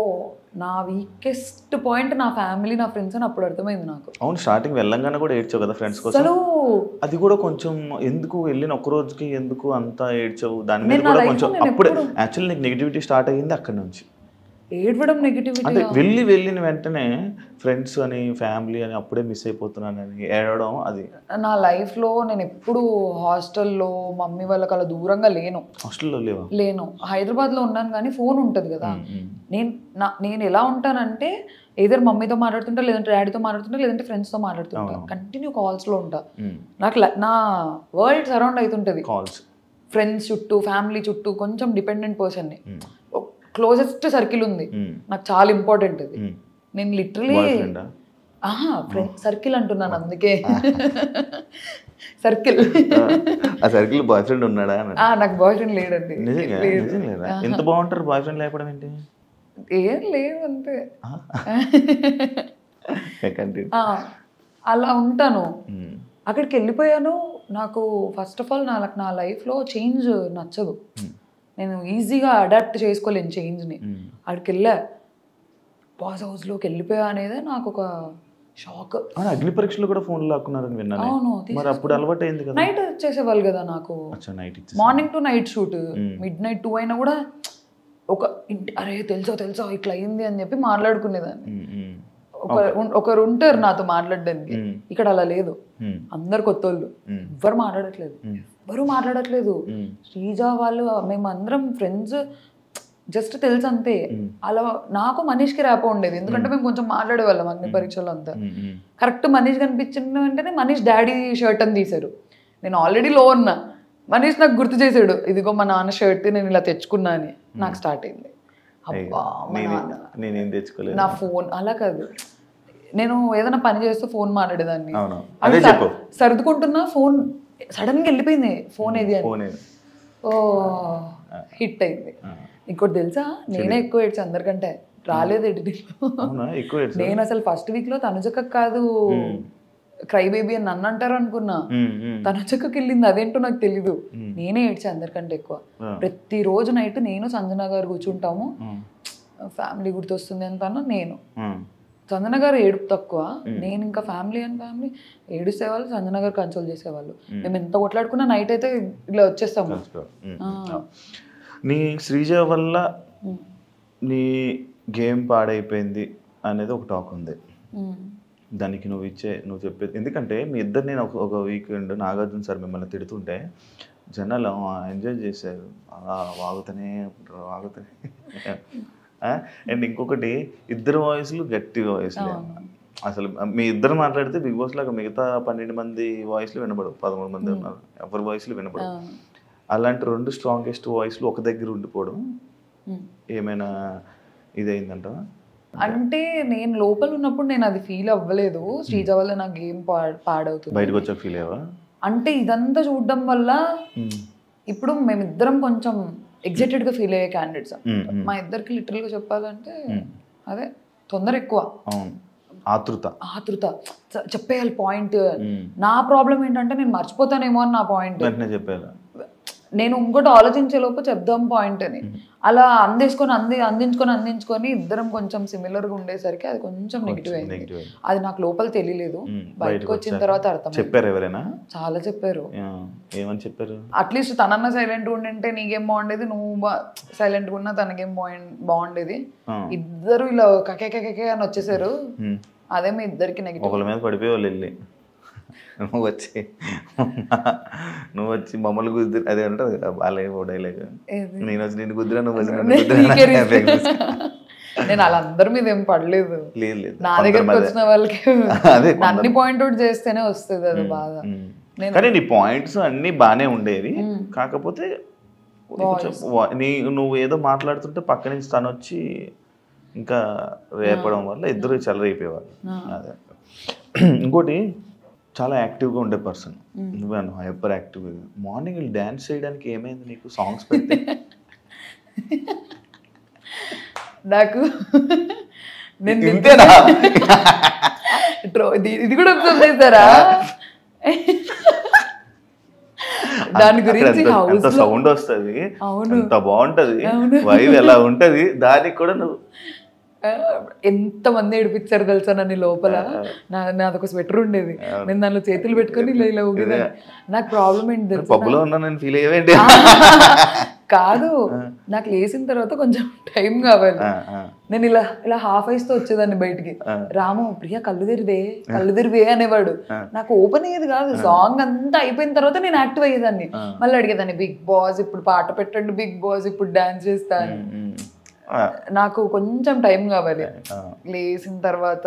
నా వీకెస్ట్ పాయింట్ నా ఫ్యామిలీ నా ఫ్రెండ్స్ అని అప్పుడు అర్థమైంది నాకు. అవును, స్టార్టింగ్ వెళ్ళంగానే కూడా ఏడ్చావు కదా ఫ్రెండ్స్ కోసం. అది కూడా కొంచెం ఎందుకు వెళ్ళిన ఒక్క రోజుకి ఎందుకు అంత ఏడ్చావు? దాని మీద కూడా కొంచెం అప్పుడే యాక్చువల్లీ నీకు నెగిటివిటీ స్టార్ట్ అయ్యింది అక్కడి నుంచి. ఏడవడం నెగిటివిటీ అంటే వెళ్ళిన వెంటనే ఫ్రెండ్స్ అని ఫ్యామిలీ అని అప్పుడే మిస్ అయిపోతున్నానని ఏడవడం. అది నా లైఫ్ లో నేను ఎప్పుడు హాస్టల్లో మమ్మీ వాళ్ళకి అలా దూరంగా లేను. హాస్టల్లో లేను, హైదరాబాద్ లో ఉన్నాను కానీ ఫోన్ ఉంటది కదా. నేను ఎలా ఉంటానంటే ఏదైనా మమ్మీతో మాట్లాడుతుంటా, లేదంటే డాడీతో మాట్లాడుతుంటా, లేదంటే ఫ్రెండ్స్ తో మాట్లాడుతుంటా, కంటిన్యూ కాల్స్ లో ఉంటా. నాకు నా వరల్డ్ సరౌండ్ అవుతుంటది, కాల్స్, ఫ్రెండ్స్ చుట్టూ, ఫ్యామిలీ చుట్టూ. కొంచెం డిపెండెంట్ పర్సన్ని, క్లోజెస్ట్ సర్కిల్ ఉంది నాకు, చాలా ఇంపార్టెంట్ అది. నేను లిటరలీ ఫ్రెండ్ సర్కిల్ అంటున్నాను అందుకే. సర్కిల్, ఆ సర్కిల్ బాయ్ ఫ్రెండ్ ఉన్నాడా? నాకు బాయ్ ఫ్రెండ్ లేడండి. ఎంత బాగుంటారు బాయ్ ఫ్రెండ్ లేకపోవడం ఏంటి? ఏం లేవు అంతే. అలా ఉంటాను. అక్కడికి వెళ్ళిపోయాను. నాకు ఫస్ట్ ఆఫ్ ఆల్ నా లైఫ్లో చేంజ్ నచ్చదు. నేను ఈజీగా అడాప్ట్ చేసుకోలేను చేంజ్ని. అక్కడికి వెళ్ళా బాస్ హౌస్లోకి వెళ్ళిపోయా అనేది నాకు ఒక షాక్. అగ్ని పరీక్షలు కూడా ఫోన్ లాక్కున్నారని విన్నాను. అవును, మరి అప్పుడు అలవాటు అయింది కదా. నైట్ చేసేవాళ్ళు కదా నాకు, morning to night shoot, mid night 2 అయినా కూడా ఒక అరే తెలుసా ఇట్లా అయింది అని చెప్పి మాట్లాడుకునేదాన్ని. ఒకరు ఉంటారు నాతో మాట్లాడడానికి. ఇక్కడ అలా లేదు, అందరు కొత్త వాళ్ళు, ఎవరు మాట్లాడట్లేదు. శ్రీజ వాళ్ళు మేమందరం ఫ్రెండ్స్, జస్ట్ తెలుసు అంతే. అలా నాకు మనీష్కి ర్యాపో ఉండేది, ఎందుకంటే మేము కొంచెం మాట్లాడేవాళ్ళం అగ్ని పరీక్షలు అంతా. కరెక్ట్ మనీష్ కనిపించిన వెంటనే మనీష్ డాడీ షర్ట్ అని తీశారు. నేను ఆల్రెడీ లో ఉన్నా, మనీష్ నాకు గుర్తు చేశాడు, ఇదిగో మా నాన్న షర్ట్ నేను ఇలా తెచ్చుకున్నా అని. నాకు స్టార్ట్ అయింది, అబ్బా నేనేం తెచ్చుకోలేదు. నా ఫోన్ అలా కాదు, నేను ఏదైనా పని చేస్తూ ఫోన్ మాట్లాడేదాన్ని, సర్దుకుంటున్నా ఫోన్ సడన్ గా వెళ్ళిపోయింది, ఫోన్ ఏది అని. ఓ హిట్ అయింది. ఇంకోటి తెలుసా, నేనే ఎక్కువ ఏడ్చా అందరికంటే. రాలేదు ఎడిటింగ్. నేను అసలు ఫస్ట్ వీక్ లో తనుజక్క కాదు క్రై బేబీ అని నన్ను అంటారు అనుకున్నా, తనుజక్కకి వెళ్ళింది, అదేంటో నాకు తెలీదు. నేనే ఏడ్చా అందరికంటే ఎక్కువ. ప్రతిరోజు నైట్ నేను సంజన గారు కూర్చుంటాము, ఫ్యామిలీ గుర్తొస్తుంది అంటాను. నేను సంజన గారు ఏడుపు తక్కువ, నేను ఇంకా ఫ్యామిలీ ఏడుసేవాళ్ళు, సంజన గారు కన్సోల్ చేసేవాళ్ళు. మేము ఎంత కొట్లాడుకున్నా నైట్ అయితే ఇలా వచ్చేస్తాము. నీ శ్రీజ వల్ల నీ గేమ్ పాడైపోయింది అనేది ఒక టాక్ ఉంది. దానికి నువ్వు చెప్పేది, ఎందుకంటే మీ ఇద్దరు, నేను ఒక వీకెండ్ నాగార్జున సార్ మిమ్మల్ని తిడుతుంటే జనాలు ఎంజాయ్ చేశారు, వాగుతూనే అండ్ ఇంకొకటి ఇద్దరు వాయిస్లు గట్టి వాయిస్లే. అసలు మీ ఇద్దరు మాట్లాడితే బిగ్ బాస్ లాగా మిగతా 12 మంది వాయిస్లు వినబడవు, 13 మంది ఉన్నారు, ఎవరి వాయిస్లు వినబడవు. అలాంటి 2 స్ట్రాంగెస్ట్ వాయిస్లు ఒక దగ్గర ఉండిపోవడం ఏమైనా ఇదైందంట? అంటే నేను లోపల ఉన్నప్పుడు నేను అది ఫీల్ అవ్వలేదు, శ్రీజ వల్ల నా గేమ్ పాడవుతుంది. బయటకు వచ్చాక ఫీల్ అయ్యావా? అంటే ఇదంతా చూడడం వల్ల ఇప్పుడు మేమిద్దరం కొంచెం ఎగ్జైటెడ్ గా ఫీల్ అయ్యే క్యాండిడేట్స్. మా ఇద్దరికి లిటరల్ గా చెప్పాలంటే అదే తొందర ఎక్కువ, ఆతృత చెప్పేయాలి పాయింట్. నా ప్రాబ్లం ఏంటంటే నేను మర్చిపోతానేమో అని నా పాయింట్. నేను ఇంకోటి ఆలోచించే లోపు చెప్దాం పాయింట్ అని, అలా అందించుకొని ఇద్దరం కొంచెం సిమిలర్ గా ఉండేసరికి అది కొంచెం నెగిటివ్ అయింది. అది నాకు లోపల తెలియలేదు, బయటకు వచ్చిన తర్వాత అర్థం. చెప్పారు ఎవరైనా? చాలా చెప్పారు. ఏమని చెప్పారు? అట్లీస్ట్ తనన్నా సైలెంట్ ఉండింటే నీకేం బాగుండేది, నువ్వు సైలెంట్ ఉన్నా తనకేం బాగుండేది. ఇద్దరు ఇలా కకే అని వచ్చేసారు, అదే మీ ఇద్దరికి నెగిటివ్. ఒకళ్ళ మీద పడిపోయేవాళ్ళు వెళ్ళి, నువ్వు వచ్చి మమ్మల్ని కుదిరి, అదే అంటారు బాలయ్య డైలాగ్, నేను వచ్చి నేను కుదిరా, నువ్వు వచ్చి నేను వాళ్ళందరి మీద ఏం పడలేదు. నా దగ్గరకు వచ్చిన వాళ్ళకి అన్ని పాయింట్ అవుట్ చేస్తేనే వస్తుంది అది బాగా. కానీ నీ పాయింట్స్ అన్ని బాగానే ఉండేవి, కాకపోతే నువ్వు ఏదో మాట్లాడుతుంటే పక్క నుంచి తను వచ్చి ఇంకా రేపడం వల్ల ఇద్దరు చెలరైపోయేవాళ్ళు. అదే ఇంకోటి, చాలా యాక్టివ్గా ఉండే పర్సన్ నువ్వే, హైపర్ యాక్టివ్గా. మార్నింగ్ డ్యాన్స్ చేయడానికి ఏమైంది నీకు? సాంగ్స్ పెడితే నాకు ఇది కూడా వస్తుందేస్తారా దాని గురించి సౌండ్ వస్తుంది, అంత బాగుంటది, వైబ్ ఎలా ఉంటది, దానికి కూడా నువ్వు ఎంతమంది ఏడిపించారు తెలుసా నన్ను లోపల. నాదొక స్వెటర్ ఉండేది, నేను దానిలో చేతులు పెట్టుకొని ఇలా ఇలా ఊగేదాన్ని. నాకు ప్రాబ్లం ఏంటి తెలుసా, కాదు నాకు లేచిన తర్వాత కొంచెం టైం కావాలి. నేను ఇలా ఇలా హాఫ్ ఐస్ తో వచ్చేదాన్ని బయటికి. రాము ప్రియా కళ్ళు తెరివే అనేవాడు, నాకు ఓపెన్ అయ్యేది కాదు. సాంగ్ అంతా అయిపోయిన తర్వాత నేను యాక్టివ్ అయ్యేదాన్ని, మళ్ళీ అడిగేదాన్ని బిగ్ బాస్ ఇప్పుడు పాట పెట్టండి, బిగ్ బాస్ ఇప్పుడు డాన్స్ చేస్తా అని. నాకు కొంచెం టైం కావాలి లేచిన తర్వాత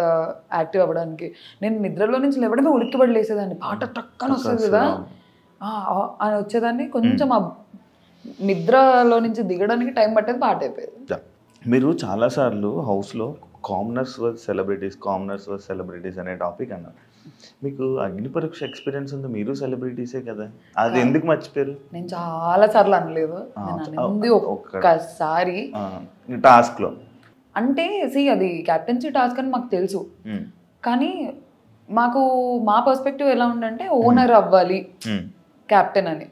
యాక్టివ్ అవ్వడానికి. నేను నిద్రలో నుంచి లేవడమే ఉలిక్కిపడి లేసేదాన్ని, పాట టక్కని వస్తుంది కదా అని వచ్చేదాన్ని. కొంచెం నిద్రలో నుంచి దిగడానికి టైం పట్టేది, పాట అయిపోయేది. మీరు చాలాసార్లు హౌస్లో కామనర్స్ వర్సెస్ సెలబ్రిటీస్ అనే టాపిక్ అన్నారు. మీకు అగ్ని పరీక్ష ఎక్స్పీరియన్స్ ఉంది, మీరు సెలబ్రిటీసే కదా, అది ఎందుకు మర్చిపోయారు? నేను చాలా సార్లు అనలేదు, ఒక్కసారి టాస్క్ లో. అంటే అది క్యాప్టెన్సీ టాస్క్ అని మాకు తెలుసు, కానీ మాకు మా పర్స్పెక్టివ్ ఎలా ఉందంటే ఓనర్ అవ్వాలి కెప్టెన్ అని.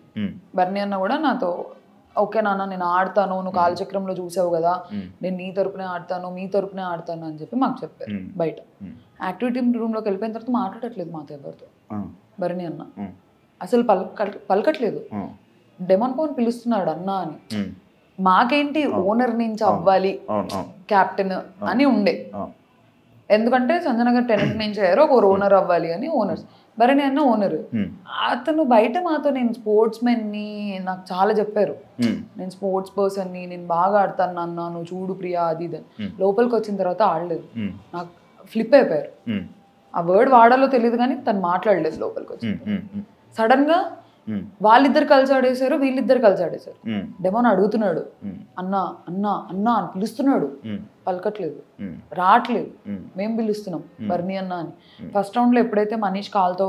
బర్నీ అన్న కూడా నాతో ఓకే నాన్న నేను ఆడతాను, నువ్వు కాలచక్రంలో చూసావు కదా, నేను నీ తరపునే ఆడతాను, మీ తరపునే ఆడతాను అని చెప్పి మాకు చెప్పారు. బయట యాక్టివిటీ రూమ్లోకి వెళ్ళిపోయిన తర్వాత మాట్లాడట్లేదు మాతో ఎవరితో బర్నీ అన్న, అసలు పలకట్లేదు. డెమాన్ పవన్ పిలుస్తున్నాడు అన్న అని. మాకేంటి ఓనర్ నుంచి అవ్వాలి కెప్టెన్ అని ఉండే, ఎందుకంటే సంజనగర్ టెనెంట్ నుంచి అయ్యారు, ఒక ఓనర్ అవ్వాలి అని ఓనర్స్. బర్నీ అన్న ఓనర్. అతను బయట మాతో నేను స్పోర్ట్స్ మెన్ని నాకు చాలా చెప్పారు, నేను స్పోర్ట్స్ పర్సన్ని, నేను బాగా ఆడతాను అన్న, నువ్వు చూడు ప్రియా అది ఇది. లోపలికి వచ్చిన తర్వాత ఆడలేదు, నాకు ఫ్లిప్ అయిపోయారు. ఆ వర్డ్ వాడాలో తెలియదు కానీ తను మాట్లాడలేదు లోపలికి వచ్చి. సడన్ గా వాళ్ళిద్దరు కలిసి ఆడేశారు, వీళ్ళిద్దరు కలిసి ఆడేశారు. డెమోన్ అడుగుతున్నాడు అన్న అన్న అన్న అని పిలుస్తున్నాడు, పలకట్లేదు, రావట్లేదు. మేము పిలుస్తున్నాం బర్నీ అన్న అని. ఫస్ట్ రౌండ్ లో ఎప్పుడైతే మనీష్ కాల్తో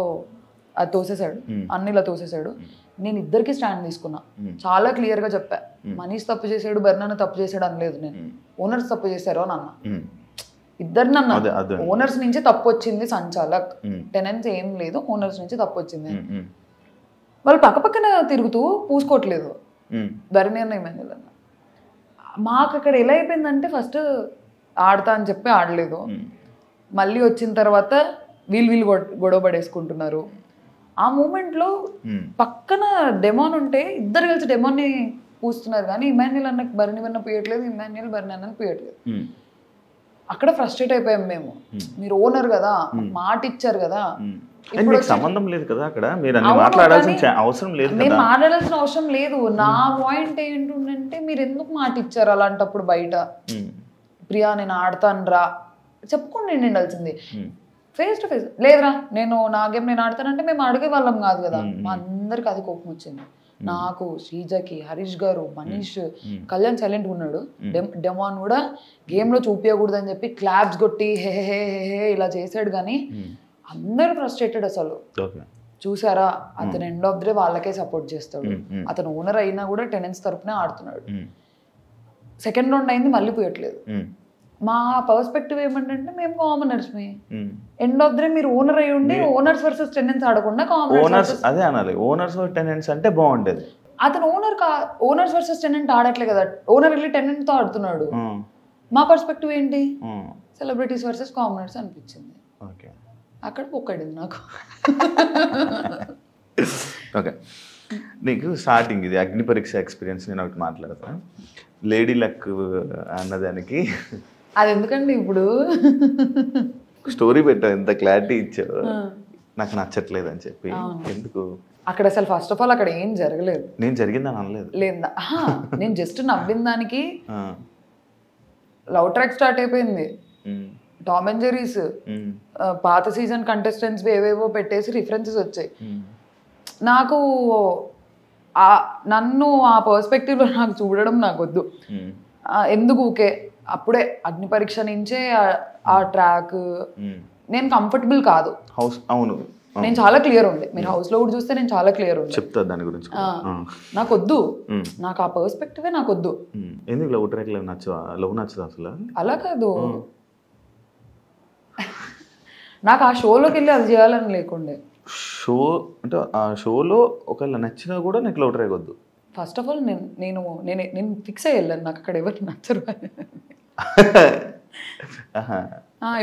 అది తోసేశాడు, అన్నిలా తోసేశాడు, నేను ఇద్దరికి స్టాండ్ తీసుకున్నా. చాలా క్లియర్ గా చెప్పా, మనీష్ తప్పు చేశాడు, బర్నీ అన్న తప్పు చేశాడు అనలేదు నేను. ఓనర్స్ తప్పు చేశారు అని అన్నా. ఇద్దరిని అన్నా. ఓనర్స్ నుంచి తప్పు వచ్చింది, సంచాలక్ టెనెంట్స్ ఏం లేదు, ఓనర్స్ నుంచి తప్పు వచ్చింది. వాళ్ళు పక్కపక్కన తిరుగుతూ పూసుకోవట్లేదు బర్నీ అన్న ఇమాన్యుయల్ అన్న. మాకు అక్కడ ఎలా అయిపోయిందంటే ఫస్ట్ ఆడతా అని చెప్పి ఆడలేదు, మళ్ళీ వచ్చిన తర్వాత వీళ్ళు గొడవ పడేసుకుంటున్నారు. ఆ మూమెంట్లో పక్కన డెమాన్ ఉంటే ఇద్దరు కలిసి డెమాన్ని పూస్తున్నారు కానీ ఇమాన్యుయల్ అన్నకి బర్నీ అన్న పూయట్లేదు, ఇమాన్యుయల్ బర్నీ అన్నకి పూయట్లేదు. అక్కడ ఫ్రస్ట్రేట్ అయిపోయాం మేము. మీరు ఓనర్ కదా, మాట ఇచ్చారు కదా, సంబంధం లేదు కదా అక్కడ, మీరు మాట్లాడాల్సిన అవసరం లేదు, మేము మాట్లాడాల్సిన అవసరం లేదు. నా పాయింట్ ఏంటంటే మీరు ఎందుకు మాట ఇచ్చారు అలాంటప్పుడు బయట, ప్రియా నేను ఆడతాను రా చెప్పుకోండి ఉండాల్సింది. ఫేస్ టు ఫేస్ లేదురా నేను నా గేమ్ నేను ఆడతానంటే మేము అడిగే వాళ్ళం కాదు కదా. మా అందరికి అది కోపం వచ్చింది, నాకు, శ్రీజకి, హరీష్ గారు, మనీష్, కళ్యాణ్ సైలెంట్గా ఉన్నాడు. డెమాన్ కూడా గేమ్లో చూపించకూడదు అని చెప్పి క్లాప్స్ కొట్టి హే హే హే ఇలా చేశాడు. కానీ అందరూ ఫ్రస్ట్రేటెడ్ అసలు. చూసారా అతను ఎండ్ ఆఫ్ ది డే వాళ్ళకే సపోర్ట్ చేస్తాడు, అతను ఓనర్ అయినా కూడా టెనెంట్స్ తరపునే ఆడుతున్నాడు. సెకండ్ రౌండ్ అయింది మళ్ళీ పోయట్లేదు. మా పర్స్పెక్టివ్ ఏమంటే మేము commoners, end of the day మీరు ఓనర్ అయి ఉండి ఓనర్స్ వర్సెస్ టెనెంట్స్ ఆడకుండా కామనర్స్ అదే అనాలి, ఓనర్స్ టెనెంట్స్ అంటే బాగుండేది. అతను ఓనర్స్ వర్సెస్ టెనెంట్ ఆడట్లే కదా, ఓనర్ వెళ్ళి టెనెంట్ తో ఆడుతున్నాడు. మా పర్స్పెక్టివ్ ఏంటి, సెలబ్రిటీస్ వర్సెస్ కామనర్స్ అనిపించింది. అక్కడ పొక్కడింది నాకు. ఓకే, నీకు స్టార్టింగ్ ఇది అగ్ని పరీక్ష ఎక్స్పీరియన్స్ నేను ఒకటి మాట్లాడతా. లేడీ లక్ అన్నదానికి అది ఎందుకండి ఇప్పుడు స్టోరీ పెట్టావు, ఎంత క్లారిటీ ఇచ్చావు, నాకు నచ్చట్లేదు అని చెప్పి. ఎందుకు అక్కడ అసలు ఫస్ట్ ఆఫ్ ఆల్ అక్కడ ఏం జరగలేదు. నేను జరిగిందని అనలేదు, లేదా నేను జస్ట్ నవ్విన దానికి లవ్ ట్రాక్ స్టార్ట్ అయిపోయింది. టామ్ అండ్ జెర్రీస్ పాత సీజన్ కంటెస్టెంట్స్ ఏవేవో పెట్టేసి రిఫరెన్సెస్ వచ్చాయి. నాకు నన్ను ఆ పర్స్పెక్టివ్లో నాకు చూడడం నాకు వద్దు. ఎందుకు ఊకే అప్పుడే అగ్ని పరీక్ష నుంచే ఆ ట్రాక్ నేను కంఫర్టబుల్ కాదు. అవును, నేను చాలా క్లియర్ ఉండే, మీరు హౌస్ లో కూడా చూస్తే నేను చాలా క్లియర్ ఉండే. చెప్తా దాని గురించి. నాకు వద్దు, నాకు ఆ పర్స్పెక్టివే నాకు వద్దు. ఎందుకు లవ్ ట్రాక్ లవ్ నచ్చదు అసలు? అలా కాదు, నాకు ఆ షోలోకి వెళ్ళి అది చేయాలని లేకుండే. షో అంటే ఆ షోలో ఒకవేళ నచ్చినా కూడా నాకు లవ్ ట్రాక్ వద్దు. ఫస్ట్ ఆఫ్ ఆల్ నేను ఫిక్స్ అయ్యి వెళ్ళాను, నాకు అక్కడ ఎవరికి నచ్చరు.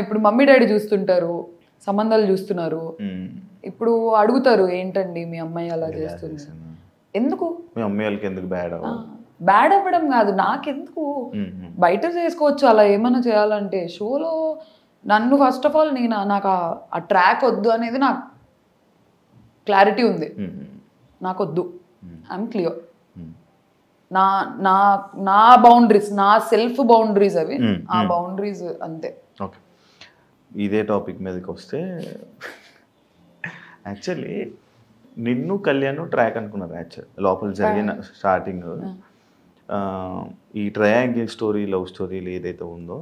ఇప్పుడు మమ్మీ డాడీ చూస్తుంటారు, సంబంధాలు చూస్తున్నారు, ఇప్పుడు అడుగుతారు ఏంటండి మీ అమ్మాయి అలా చేస్తుంది, ఎందుకు మీ అమ్మాయిలకి ఎందుకు బ్యాడ్ అవ్వడం కాదు, నాకెందుకు బయట చేసుకోవచ్చు అలా ఏమైనా చేయాలంటే. షోలో నన్ను ఫస్ట్ ఆఫ్ ఆల్ నాకు ఆ ట్రాక్ వద్దు అనేది నాకు క్లారిటీ ఉంది, నాకు వద్దు, ఐఎమ్ క్లియర్. నా నా నా బౌండరీస్, నా సెల్ఫ్ బౌండరీస్ అవి, ఆ బౌండరీస్ అంతే. ఓకే, ఇదే టాపిక్ మీదకి వస్తే యాక్చువల్లీ నిన్ను కళ్యాణ్ ట్రాక్ అనుకున్నారు. యాక్చువల్ లోపల జరిగిన స్టార్టింగ్ ఈ ట్రయాంగిల్ స్టోరీ, లవ్ స్టోరీలు ఏదైతే ఉందో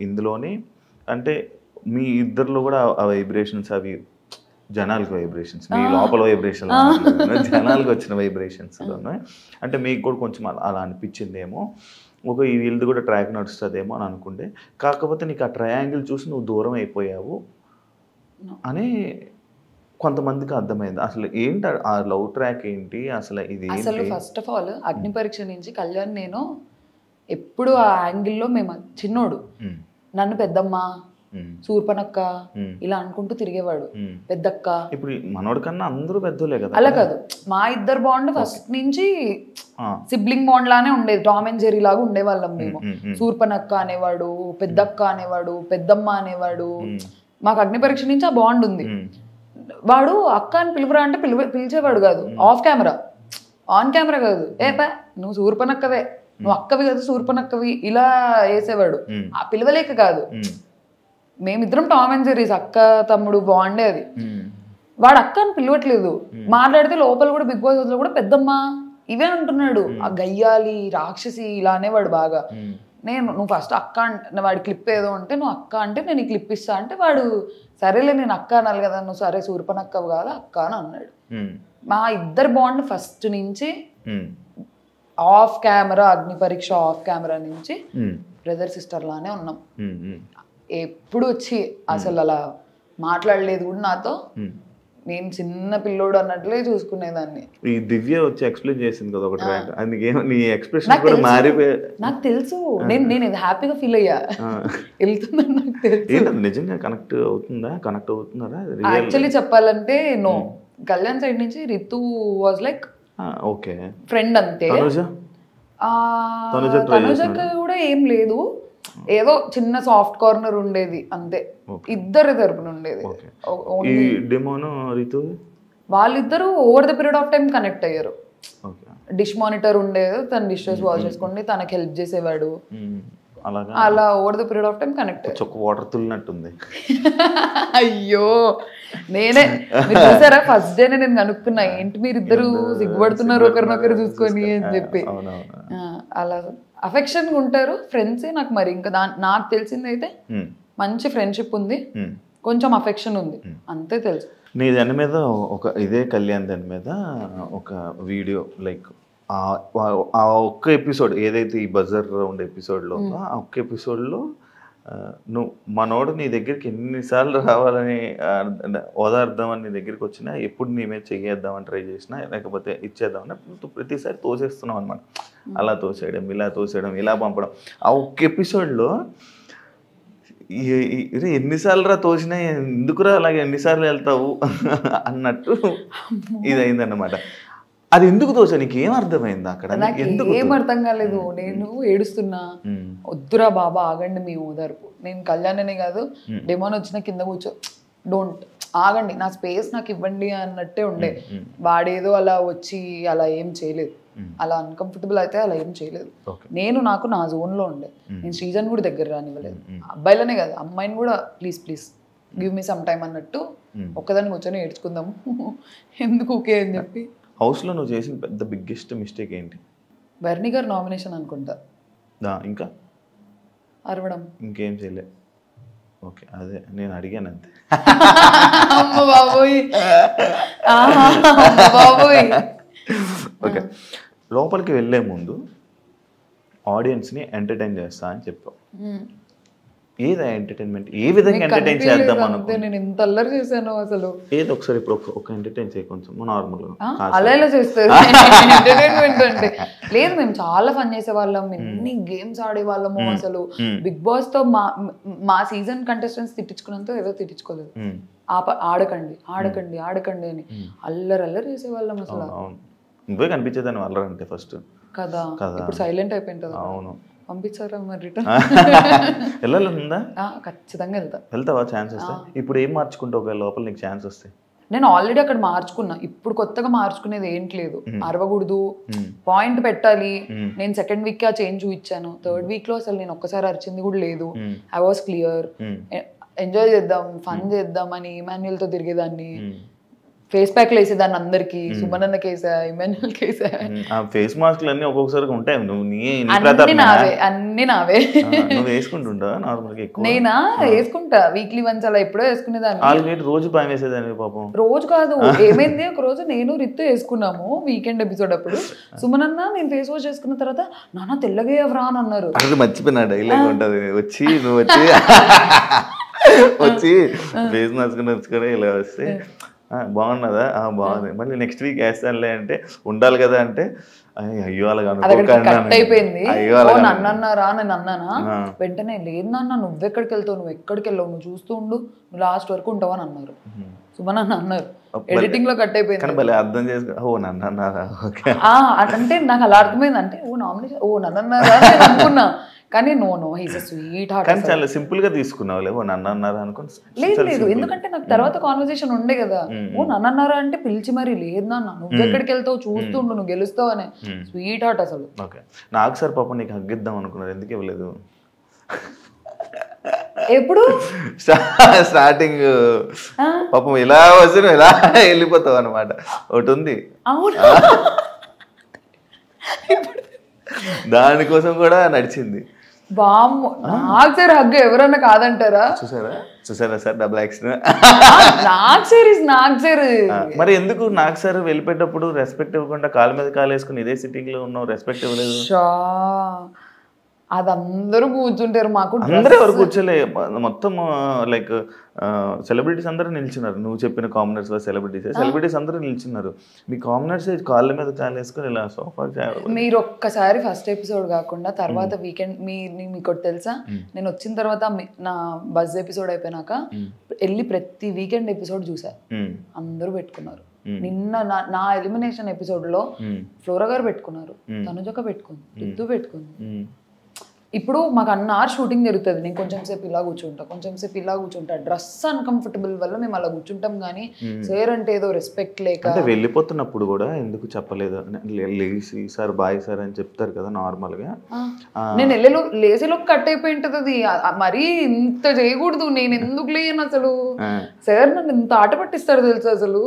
ఇందులోనే అంటే మీ ఇద్దరిలో కూడా ఆ వైబ్రేషన్స్ అవి జనాలకు వైబ్రేషన్స్, మీ లోపల వైబ్రేషన్ జనాలకు వచ్చిన వైబ్రేషన్స్ అంటే మీకు కూడా కొంచెం అలా అనిపించిందేమో, ఒక ఈ వీళ్ళది కూడా ట్రాక్ నడుస్తుందేమో అని అనుకుంటే. కాకపోతే నీకు ఆ ట్రయాంగిల్ చూసి నువ్వు దూరం అయిపోయావు, అని కొంతమందికి అర్థమైంది. అసలు ఏంటి ఆ లవ్ ట్రాక్ ఏంటి అసలు? ఇది అసలు ఫస్ట్ ఆఫ్ ఆల్ అగ్ని పరీక్ష నుంచి కళ్యాణ్ నేను ఎప్పుడు ఆ యాంగిల్లో మేము చిన్నోడు నన్ను పెద్దమ్మ సూర్పనక్క ఇలా అనుకుంటూ తిరిగేవాడు. పెద్దక్క. ఇప్పుడు మనోడి కన్నా అందరూ పెద్దోలే కదా. అలా కాదు, మా ఇద్దరు బాండ్ ఫస్ట్ నుంచి సిబ్లింగ్ బాండ్ లానే ఉండేది. టామ్ అండ్ జెర్రీ లాగా ఉండేవాళ్ళం మేము. సూర్పనక్క అనేవాడు, పెద్దక్క అనేవాడు, పెద్దమ్మ అనేవాడు. మాకు అగ్ని పరీక్ష నుంచి ఆ బాండ్ ఉంది. వాడు అక్క అని పిలుపురా అంటే పిలిచేవాడు కాదు. ఆఫ్ కెమెరా, ఆన్ కెమెరా కాదు. నువ్వు సూర్పనక్కవే, నువ్వు అక్కవి కదా సూర్పనక్కవి ఇలా వేసేవాడు. ఆ పిలవలేక కాదు, మేమిద్దరం టామ్ అండ్ జెర్రీస్, అక్క తమ్ముడు బాండే అది. వాడు అక్క అని పిలవట్లేదు. మాట్లాడితే లోపల కూడా బిగ్ బాస్ లో కూడా పెద్దమ్మ ఇవే అంటున్నాడు. ఆ గయ్యాలి రాక్షసి ఇలా అనేవాడు బాగా. నువ్వు ఫస్ట్ అక్క అంటే వాడి క్లిప్ ఏదో అంటే నువ్వు అక్క అంటే నేను ఈ క్లిప్ ఇస్తా అంటే వాడు సరేలే నేను అక్క అనాలి కదా, నువ్వు సరే సూర్పనక్కవు కాదు అక్క అని అన్నాడు. మా ఇద్దరు బాండ్ ఫస్ట్ నుంచి ఆఫ్ కెమెరా, అగ్ని పరీక్ష ఆఫ్ కెమెరా నుంచి బ్రదర్ సిస్టర్ లానే ఉన్నాం. ఎప్పుడు వచ్చి అసలు అలా మాట్లాడలేదు కూడా నాతో. నేను చిన్న పిల్లోడు అన్నట్లే చూసుకునేదాన్ని. ఈ దివ్య వచ్చి ఎక్స్ప్లెయిన్ చేసింది కదా ఒక ట్రాక్, అందుకేమో నీ ఎక్స్ప్రెషన్ కూడా మారిపోయి నాకు తెలుసు. నేను హ్యాపీగా ఫీల్ అయ్యా వెళ్తుందని నాకు తెలుసు. నిజంగా కనెక్ట్ అవుతున్నారా? యాక్చువల్లీ చెప్పాలంటే నో, కళ్యాణ్ సైడ్ నుంచి Ritu was like okay friend అంతే. తనుజకి కూడా ఏం లేదు, ఏదో చిన్న సాఫ్ట్ కార్నర్ ఉండేది అంతే. ఇద్దరు తరపున ఉండేది. వాళ్ళిద్దరూ over the period of time connect అయ్యారు. డిష్ మానిటర్ ఉండేది, తన డిషెస్ వాష్ చేసుకోండి, తనకి హెల్ప్ చేసేవాడు. అలా over the period of time connect. Water తుల్లినట్టుంది. అయ్యో నేనే మీరు చూసారా ఫస్ట్ డే నేను కనుక్కున్నా, ఏంటి మీరు ఇద్దరు సిగ్గుపడుతున్నారు ఒకరినొకరు చూసుకొని అని చెప్పి. అలా అఫెక్షన్ ఉంటారు ఫ్రెండ్స్. నాకు మరి ఇంకా నాకు తెలిసింది అయితే మంచి ఫ్రెండ్షిప్ ఉంది, కొంచెం అఫెక్షన్ ఉంది అంతే తెలుసు. నీ దాని మీద ఇదే కళ్యాణ్ దాని మీద ఒక వీడియో లైక్ ఆ ఒక్క ఎపిసోడ్ ఏదైతే ఈ బజర్ రౌండ్ ఎపిసోడ్లో ఆ ఒక్క ఎపిసోడ్లో నువ్వు మనోడు నీ దగ్గరికి ఎన్నిసార్లు రావాలని ఓదార్దామని నీ దగ్గరికి వచ్చినా, ఎప్పుడు నీ మీద చెయ్యేద్దామని ట్రై చేసినా, లేకపోతే ఇచ్చేద్దామని నువ్వు ప్రతిసారి తోసేస్తున్నావు అనమాట. అలా తోసేయడం, ఇలా తోసేయడం, ఇలా పంపడం. ఆ ఒక్క ఎపిసోడ్లో ఎన్నిసార్లు రా తోసినా ఎందుకురా అలాగే ఎన్నిసార్లు వెళ్తావు అన్నట్టు ఇది అయిందన్నమాట. అది ఎందుకు తోసా? నీకు ఏం అర్థమైంది అక్కడ? ఏం అర్థం కాలేదు. నేను ఏడుస్తున్నా, వద్దురా బాబా ఆగండి మీ ఓదార్పు. నేను కళ్యాణ్ అనే కాదు, డెమోన్ వచ్చిన కింద కూర్చో, డోంట్ ఆగండి, నా స్పేస్ నాకు ఇవ్వండి అన్నట్టే ఉండే. వాడేదో అలా వచ్చి అలా ఏం చేయలేదు, అలా అన్కంఫర్టబుల్ అయితే అలా ఏం చేయలేదు. నాకు నా జోన్లో ఉండే. నేను శ్రీజన్ కూడా దగ్గర రానివ్వలేదు. అబ్బాయిలనే కాదు అమ్మాయిని కూడా please give me some time అన్నట్టు ఒక్కదాన్ని కూర్చొని ఏడ్చుకుందాము ఎందుకు ఓకే అని చెప్పి. హౌస్లో నువ్వు చేసిన పెద్ద బిగ్గెస్ట్ మిస్టేక్ ఏంటి? బర్నీ గారు నామినేషన్ అనుకుంటా. ఇంకా అరవడం, ఇంకేం చేయలే. ఓకే, అదే నేను అడిగాను అంతే. అమ్మ బాబోయ్, బాబోయ్. ఓకే, లోపలికి వెళ్ళే ముందు ఆడియన్స్ని ఎంటర్టైన్ చేస్తా అని చెప్పావు. ఏదా ఎంటర్టైన్మెంట్? ఏ విధంగా ఎంటర్టైన్ చేద్దాం అనుకో. నేను ఎంత అల్లరి చేశాను అసలు. ఏదో ఒకసారి ఇప్పుడు ఒక ఎంటర్టైన్ చేయ కొంచెం నార్మల్గా. అలా ఎలా చేస్తారు ఎంటర్టైన్మెంట్ అంటే? లేదు, మేము చాలా ఫన్ చేసేవాళ్ళం, ఎన్ని గేమ్స్ ఆడేవాళ్ళము. అసలు బిగ్ బాస్ తో మా సీజన్ కంటెస్టెంట్స్ తిట్టించుకున్నంత ఏదో తిట్టించుకోలేదు. ఆడకండి ఆడకండి ఆడకండి అని అల్లరి చేసేవాళ్ళం అసలు. నువ్వే కనిపించేదాన్ని అల్లరి అంటే ఫస్ట్ కదా. ఇప్పుడు సైలెంట్ అయిపోయింది. అవును, పంపించారా మరి రిటర్న్? వెళ్ళాలందా? ఖచ్చితంగా వెళ్తావా ఛాన్స్ వస్తే? ఇప్పుడు ఏం మార్చుకుంటావు ఒకవేళ లోపల నీకు ఛాన్స్ వస్తే? నేను ఆల్రెడీ అక్కడ మార్చుకున్నా, ఇప్పుడు కొత్తగా మార్చుకునేది ఏంటి లేదు. అరవకూడదు, పాయింట్ పెట్టాలి. నేను సెకండ్ వీక్ ఆ చేంజ్ చూపించాను. థర్డ్ వీక్ లో అసలు నేను ఒక్కసారి అరిచింది కూడా లేదు. I was clear. ఎంజాయ్ చేద్దాం, ఫన్ చేద్దాం అని ఇమాన్యుయల్ తో తిరిగేదాన్ని. ఫేస్ ప్యాక్ వేసేదాన్ని అందరికి. సుమనన్న కేసా, ఇమాన్యుయల్ కేసా. ఫేస్ మాస్క్లు అన్ని ఒక్కొక్కసారి ఉంటాయి. అన్ని నావే. వేసుకుంటుంటా నార్మల్గా? నేనా వేసుకుంటా, వీక్లీ వన్స్ అలా ఎప్పుడో వేసుకునేదాన్ని. రోజు భయం వేసేదాన్ని పాపం. రోజు కాదు, ఏమైంది ఒక రోజు నేను రిత్తు వేసుకున్నాము వీకెండ్ ఎపిసోడ్ అప్పుడు. సుమనన్న నేను ఫేస్ వాష్ చేసుకున్న తర్వాత నాన్న తెల్లగా ఎవరా అని అన్నారు. అది మర్చిపోయినా డైలాగ్ ఉంటది, వచ్చి నువ్వు వచ్చి వచ్చి ఫేస్ నచ్చుకుని ఇలా వస్తే బాగున్నదా బాగుంది మళ్ళీ నెక్స్ట్ వీక్ వేస్తానులే అంటే ఉండాలి కదా అంటే అయ్యో అలాగా కట్ అయిపోయింది. నన్ను అన్నారా నేను అన్నానా వెంటనే లేదు నాన్న నువ్వెక్కడికి వెళ్తావు నువ్వు ఎక్కడికి వెళ్ళావు నువ్వు చూస్తూ ఉండు నువ్వు లాస్ట్ వరకు ఉంటావు అని అన్నారు. సుమన్ అన్న అన్నారు ఎడిటింగ్ లో కట్ అయిపోయింది. అర్థం చేసుకో ఓ నన్ను అన్నారా అంటే నాకు అలా అర్థమైంది అంటే ఓ నామినేషన్ ఓ నన్ను అన్నారా నేను అనుకున్నా కానీ no he's a sweet heart. కానీ చాలా సింపుల్ గా తీసుకున్నావు ఓ నన్ను అన్నారా అనుకుని. లేదు ఎందుకంటే నాకు తర్వాత కాన్వర్సేషన్ ఉండే కదా ఓ నన్ను అన్నారా అంటే పిలిచి మరి లేదు నాన్న నువ్వు ఎక్కడికి వెళ్తావు చూస్తుండు నువ్వు గెలుస్తావు అనే స్వీట్ హార్ట్ అసలు. ఓకే నాకు సార్ పాపం నీకు హగ్గిద్దాం అనుకున్నారు ఎందుకు ఇవ్వలేదు? ఎప్పుడు స్టార్టింగ్ పాపం ఇలా వచ్చి ఇలా వెళ్ళిపోతావు అనమాట ఒకటి ఉంది. అవును దానికోసం కూడా నడిచింది. బామ్మ నాకు సార్ హగ్గు ఎవరన్నా కాదంటారా? చూసారా సార్ డబుల్ యాక్షన్. నాకు సార్ మరి ఎందుకు నాకు సార్ వెళ్ళిపోయేటప్పుడు రెస్పెక్ట్ ఇవ్వకుండా కాలు మీద కాలు వేసుకుని ఇదే సిట్టింగ్ లో ఉన్నావు రెస్పెక్ట్ ఇవ్వలేదు? అది అందరూ కూర్చుంటారు మాకు అందరూ ఎవరు కూర్చోలే మొత్తం లైక్ సెలబ్రిటీస్ అందరూ నిల్చున్నారు. నువ్వు చెప్పిన కామనర్స్ సెలబ్రిటీస్ అందరూ నిల్చున్నారు. మీ కామనర్స్ కాళ్ళ మీద కాలు వేసుకుని ఇలా సోఫా. మీరు ఒక్కసారి ఫస్ట్ ఎపిసోడ్ కాకుండా తర్వాత వీకెండ్ మీకు తెలుసా నేను వచ్చిన తర్వాత నా బజ్ ఎపిసోడ్ అయిపోయినాక వెళ్ళి ప్రతి వీకెండ్ ఎపిసోడ్ చూసా అందరూ పెట్టుకున్నారు. నిన్న నా ఎలిమినేషన్ ఎపిసోడ్ లో ఫ్లోరా గారు పెట్టుకున్నారు, తనుజక్క పెట్టుకుంది, రితు పెట్టుకుంది. ఇప్పుడు మాకు అన్నారు షూటింగ్ జరుగుతుంది నేను కొంచెం సేపు ఇలా కూర్చుంటా డ్రెస్ అన్కంఫర్టబుల్ వల్ల మేము అలా కూర్చుంటాం కానీ సార్ అంటే ఏదో రెస్పెక్ట్ లేక. అంటే వెళ్ళిపోతున్నప్పుడు కూడా ఎందుకు చెప్పలేదు లేసి సార్ బాయ్ సార్ అని చెప్తారు కదా నార్మల్ గా. నేను లేసేలోకి కట్ అయిపోయి ఉంటుంది అది మరీ ఇంత చేయకూడదు. నేను ఎందుకు లేను అసలు సార్ నన్ను ఇంత ఆట పట్టిస్తారు తెలుసు అసలు.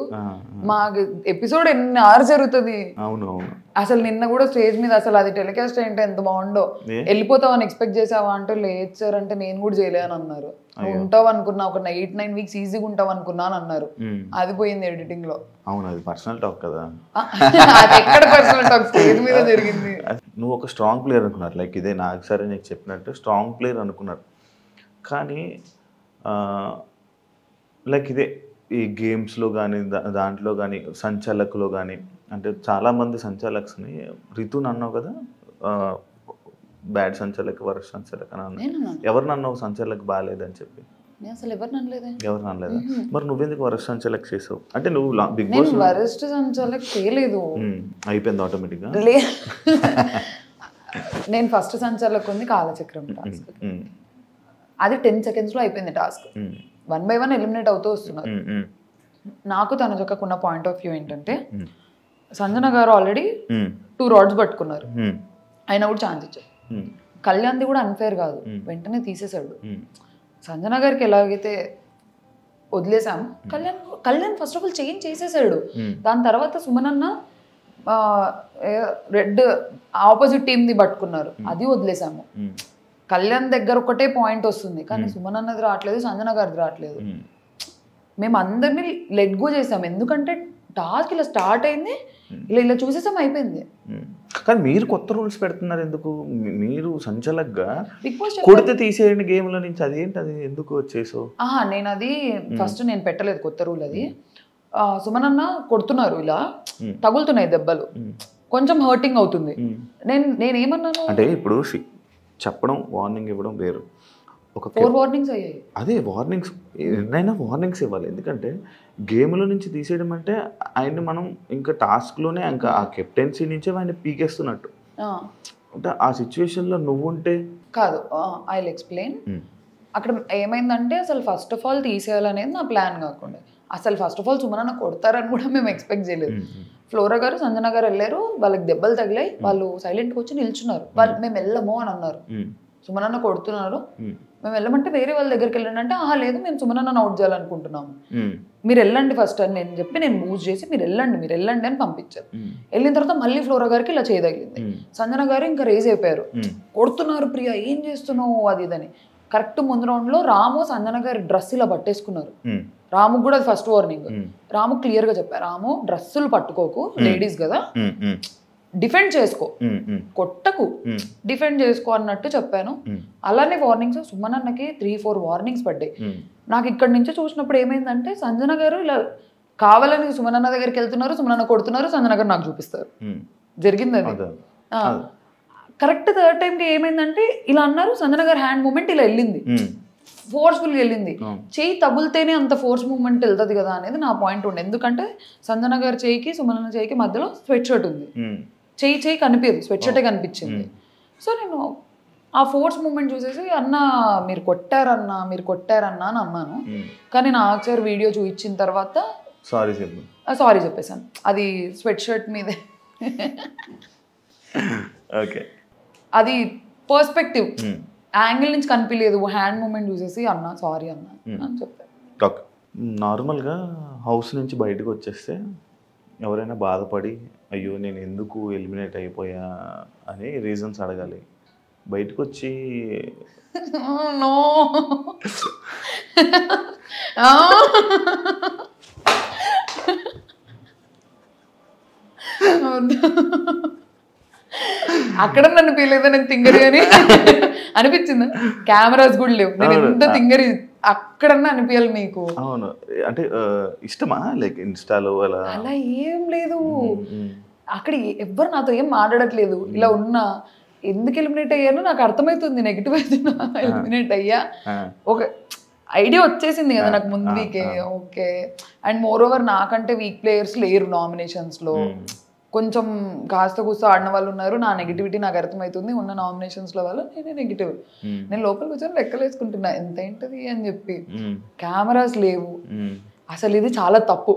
మాకు ఎపిసోడ్ ఎన్ని అవర్స్ జరుగుతుంది. అవును అసలు నిన్న కూడా స్టేజ్ మీద అసలు అది టెలికాస్ట్ ఏంటో ఎంత బాగుండో వెళ్ళిపోతావు అని ఎక్స్పెక్ట్ చేసావా అంటే లేదు సార్ అంటే నేను కూడా చేయలే అని అన్నారు. ఉంటావు అనుకున్నా ఒక 8-9 వీక్స్ ఈజీగా ఉంటావు అనుకున్నా అని అన్నారు. అది పోయింది ఎడిటింగ్ లో. అవును అది పర్సనల్ టాక్ కదా. అది ఎక్కడ పర్సనల్ టాక్ స్టేజ్ మీద జరిగింది. నువ్వు ఒక స్ట్రాంగ్ ప్లేయర్ అనుకున్నారు లైక్ ఇదే నాకు సరే నీకు చెప్పినట్టు స్ట్రాంగ్ ప్లేయర్ అనుకున్నారు. కానీ లైక్ ఇదే ఈ గేమ్స్లో కానీ దాంట్లో కానీ సంచాలకులో కానీ అంటే చాలామంది సంచాలక్స్ని రితుని అన్నావు కదా బ్యాడ్ సంచాలక్ వరస్ సంచాలక్ అని అన్నావు. ఎవరిని అన్నావు సంచాలక్ బాగాలేదని చెప్పి? అసలు ఎవరిని అనలేదా? మరి నువ్వెందుకు వరస్ట్ సంచాలక్ చేసావు? అంటే నువ్వు బిగ్ బాస్ వరస్ట్ సంచాలక్ చేయలేదు అయిపోయింది ఆటోమేటిక్గా. నేను ఫస్ట్ సంచాలక్ ఉంది కాలచక్రం టాస్క్ అది 10 seconds లో అయిపోయింది టాస్క్. 1 by 1 ఎలిమినేట్ అవుతూ వస్తున్నారు. నాకు తనుజక్కకున్న పాయింట్ ఆఫ్ వ్యూ ఏంటంటే సంజన గారు ఆల్రెడీ 2 rods పట్టుకున్నారు అయినా కూడా ఛాన్స్ ఇచ్చారు. కళ్యాణ్ది కూడా అన్ఫేర్ కాదు వెంటనే తీసేశాడు. సంజన గారికి ఎలాగైతే వదిలేసాము Kalyan first of all change చేసేసాడు. దాని తర్వాత సుమన్ అన్న రెడ్ ఆపోజిట్ టీమ్ది పట్టుకున్నారు అది వదిలేసాము. కళ్యాణ్ దగ్గర ఒకటే పాయింట్ వస్తుంది కానీ సుమన్ అన్నది రావట్లేదు సంజన గారిది రావట్లేదు. మేము అందరినీ లెట్ గో చేసాం ఎందుకంటే టాస్క్ ఇలా స్టార్ట్ అయింది ఇలా చూసేసాం అయిపోయింది. కానీ మీరు కొత్త రూల్స్ పెడుతున్నారు ఎందుకు? మీరు సంచలక్గా బిగ్ బాస్ కొడితే తీసేయండి గేమ్లో నుంచి అదేంటి అది ఎందుకు వచ్చేసావు? నేను అది ఫస్ట్ నేను పెట్టలేదు కొత్త రూల్ అది. సుమన్ అన్న కొడుతున్నారు ఇలా తగులుతున్నాయి దెబ్బలు కొంచెం హర్టింగ్ అవుతుంది. నేనేమన్నాను అంటే ఇప్పుడు చెప్పడం వార్నింగ్ ఇవ్వడం వేరు. ఒక 4 warnings అయ్యాయి. అదే వార్నింగ్స్ ఎన్నైనా వార్నింగ్స్ ఇవ్వాలి ఎందుకంటే గేమ్లో నుంచి తీసేయడం అంటే ఆయన్ని మనం ఇంకా టాస్క్లోనే ఇంకా ఆ కెప్టెన్సీ నుంచే ఆయన పీకేస్తున్నట్టు. అంటే ఆ సిచ్యువేషన్లో నువ్వు ఉంటే కాదు. I will explain. అక్కడ ఏమైందంటే అసలు ఫస్ట్ ఆఫ్ ఆల్ తీసేయాలనేది నా ప్లాన్ కాకుండా అసలు ఫస్ట్ ఆఫ్ ఆల్ సుమన్ కొడతారని కూడా మేము ఎక్స్పెక్ట్ చేయలేదు. ఫ్లోరా గారు సంజన గారు వెళ్ళారు వాళ్ళకి దెబ్బలు తగిలాయి వాళ్ళు సైలెంట్గా వచ్చి నిల్చున్నారు. వాళ్ళు మేము వెళ్ళము అని అన్నారు. సుమన్ కొడుతున్నారు మేము వెళ్ళమంటే వేరే వాళ్ళ దగ్గరికి వెళ్ళండి అంటే లేదు మేము సుమన్ అవుట్ చేయాలనుకుంటున్నాము మీరు వెళ్ళండి ఫస్ట్ అని నేను చెప్పి నేను మూవ్ చేసి మీరు వెళ్ళండి అని పంపించారు. వెళ్ళిన తర్వాత మళ్ళీ ఫ్లోరా గారికి ఇలా చేయదగిలింది. సంజన గారు ఇంకా రేజ్ అయిపోయారు కొడుతున్నారు ప్రియా ఏం చేస్తున్నావు అది ఇదని. కరెక్ట్ ముందు రౌండ్ లో రాము సంజన గారి డ్రెస్ ఇలా పట్టేసుకున్నారు. రాము కూడా అది ఫస్ట్ వార్నింగ్. రాము క్లియర్ గా చెప్పారు రాము డ్రెస్సులు పట్టుకోకు లేడీస్ కదా డిఫెండ్ చేసుకో కొట్టకు డిఫెండ్ చేసుకో అన్నట్టు చెప్పాను. అలానే వార్నింగ్స్ సుమన్ అన్నకి 3-4 వార్నింగ్స్ పడ్డాయి. నాకు ఇక్కడి నుంచి చూసినప్పుడు ఏమైందంటే సంజన గారు ఇలా కావాలని సుమనన్న దగ్గరికి వెళ్తున్నారు, సుమనన్న కొడుతున్నారు, సంజన గారు నాకు చూపిస్తారు. జరిగింది అది. కరెక్ట్ థర్డ్ టైంకి ఏమైందంటే ఇలా అన్నారు, సంజన గారు హ్యాండ్ మూమెంట్ ఇలా వెళ్ళింది, ఫోర్స్ఫుల్గా వెళ్ళింది. చెయ్యి తగులితేనే అంత ఫోర్స్ మూమెంట్ వెళ్తుంది కదా అనేది నా పాయింట్ ఉండే. ఎందుకంటే సంజన గారి చెయ్యికి సుమనన్న చెయ్యికి మధ్యలో స్వెట్ షర్ట్ ఉంది, చెయ్యి కనిపించదు, స్వెట్ షర్టే కనిపించింది. సో నేను ఆ ఫోర్స్ మూమెంట్ చూసేసి అన్న మీరు కొట్టారన్నా అని అన్నాను. కానీ నా ఒకసారి వీడియో చూపించిన తర్వాత సారీ చెప్పేసాను. అది స్వెట్ షర్ట్ మీదే. ఓకే, అది పర్స్పెక్టివ్ యాంగిల్ నుంచి కనిపించలేదు, హ్యాండ్ మూమెంట్ చూసేసి అన్న సారీ అన్న అని చెప్పాను. ఓకే, నార్మల్గా హౌస్ నుంచి బయటకు వచ్చేస్తే ఎవరైనా బాధపడి అయ్యో నేను ఎందుకు ఎలిమినేట్ అయిపోయా అని రీజన్స్ అడగాలి. బయటకు వచ్చి నో అక్కడ నన్ను పీలేదా నేను తింగరి అని అనిపించింది. కెమెరాస్ కూడా లేవు, నేను ఎంత తింగరి అక్కడన్నా అనిపించాలి మీకు. అవును, అంటే ఇష్టమా లైక్ ఇన్స్టాలో అలా? అలా ఏం లేదు, అక్కడ ఎవ్వరు నాతో ఏం మాట్లాడట్లేదు. ఇలా ఉన్నా ఎందుకు ఎలిమినేట్ అయ్యానో నాకు అర్థమవుతుంది, నెగిటివ్ అవుతున్నా ఎలిమినేట్ అయ్యా ఒక ఐడియా వచ్చేసింది కదా నాకు ముందు వీకే. ఓకే, అండ్ మోర్ ఓవర్ నాకంటే వీక్ ప్లేయర్స్ లేరు నామినేషన్స్లో, కొంచెం కాస్త కూస్త ఆడిన వాళ్ళు ఉన్నారు. నా నెగిటివిటీ నాకు అర్థమవుతుంది, ఉన్న నామినేషన్స్లో వాళ్ళు నేనే నెగిటివ్. నేను లోపలికి వచ్చాను లెక్కలు వేసుకుంటున్నా ఎంత ఏంటది అని చెప్పి. కెమెరాస్ లేవు, అసలు ఇది చాలా తప్పు,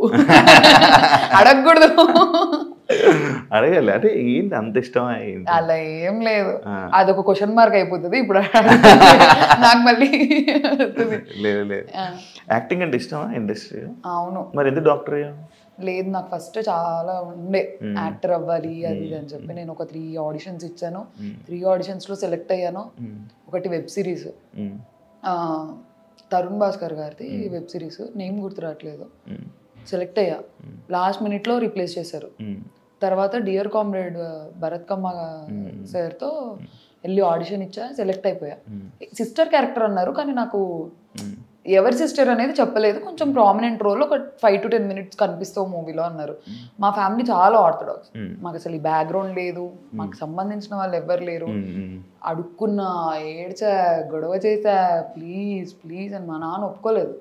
అడగకూడదు. అడగాలి అంటే ఏంటి అంత ఇష్టం? అలా ఏం లేదు, అదొక క్వశ్చన్ మార్క్ అయిపోతుంది ఇప్పుడు నాకు మళ్ళీ. లేదు లేదు, యాక్టింగ్ అంటే ఇష్టమా ఇండస్ట్రీ? అవును. మరి ఎందుకు డాక్టర్ అయ్యా? లేదు, నాకు ఫస్ట్ చాలా ఉండే యాక్టర్ అవ్వాలి అది ఇది అని చెప్పి. నేను ఒక 3 ఆడిషన్స్ ఇచ్చాను, 3 ఆడిషన్స్లో సెలెక్ట్ అయ్యాను. ఒకటి వెబ్ సిరీస్, తరుణ్ భాస్కర్ గారిది వెబ్ సిరీస్, నేమ్ గుర్తు రావట్లేదు. సెలెక్ట్ అయ్యా, లాస్ట్ మినిట్లో రీప్లేస్ చేశారు. తర్వాత డియర్ కామ్రేడ్ భరత్ కమ్మ సార్తో వెళ్ళి ఆడిషన్ ఇచ్చా, సెలెక్ట్ అయిపోయా. సిస్టర్ క్యారెక్టర్ అన్నారు, కానీ నాకు ఎవరి సిస్టర్ అనేది చెప్పలేదు. కొంచెం ప్రామినెంట్ రోల్, ఒక 5 to 10 minutes కనిపిస్తావు మూవీలో అన్నారు. మా ఫ్యామిలీ చాలా ఆర్థడాక్స్, మాకు అసలు ఈ బ్యాక్గ్రౌండ్ లేదు, మాకు సంబంధించిన వాళ్ళు ఎవ్వరు లేరు. అడుక్కున్నా, ఏడ్చా, గొడవ చేసా, ప్లీజ్ ప్లీజ్ అని. మా నాన్న ఒప్పుకోలేదు,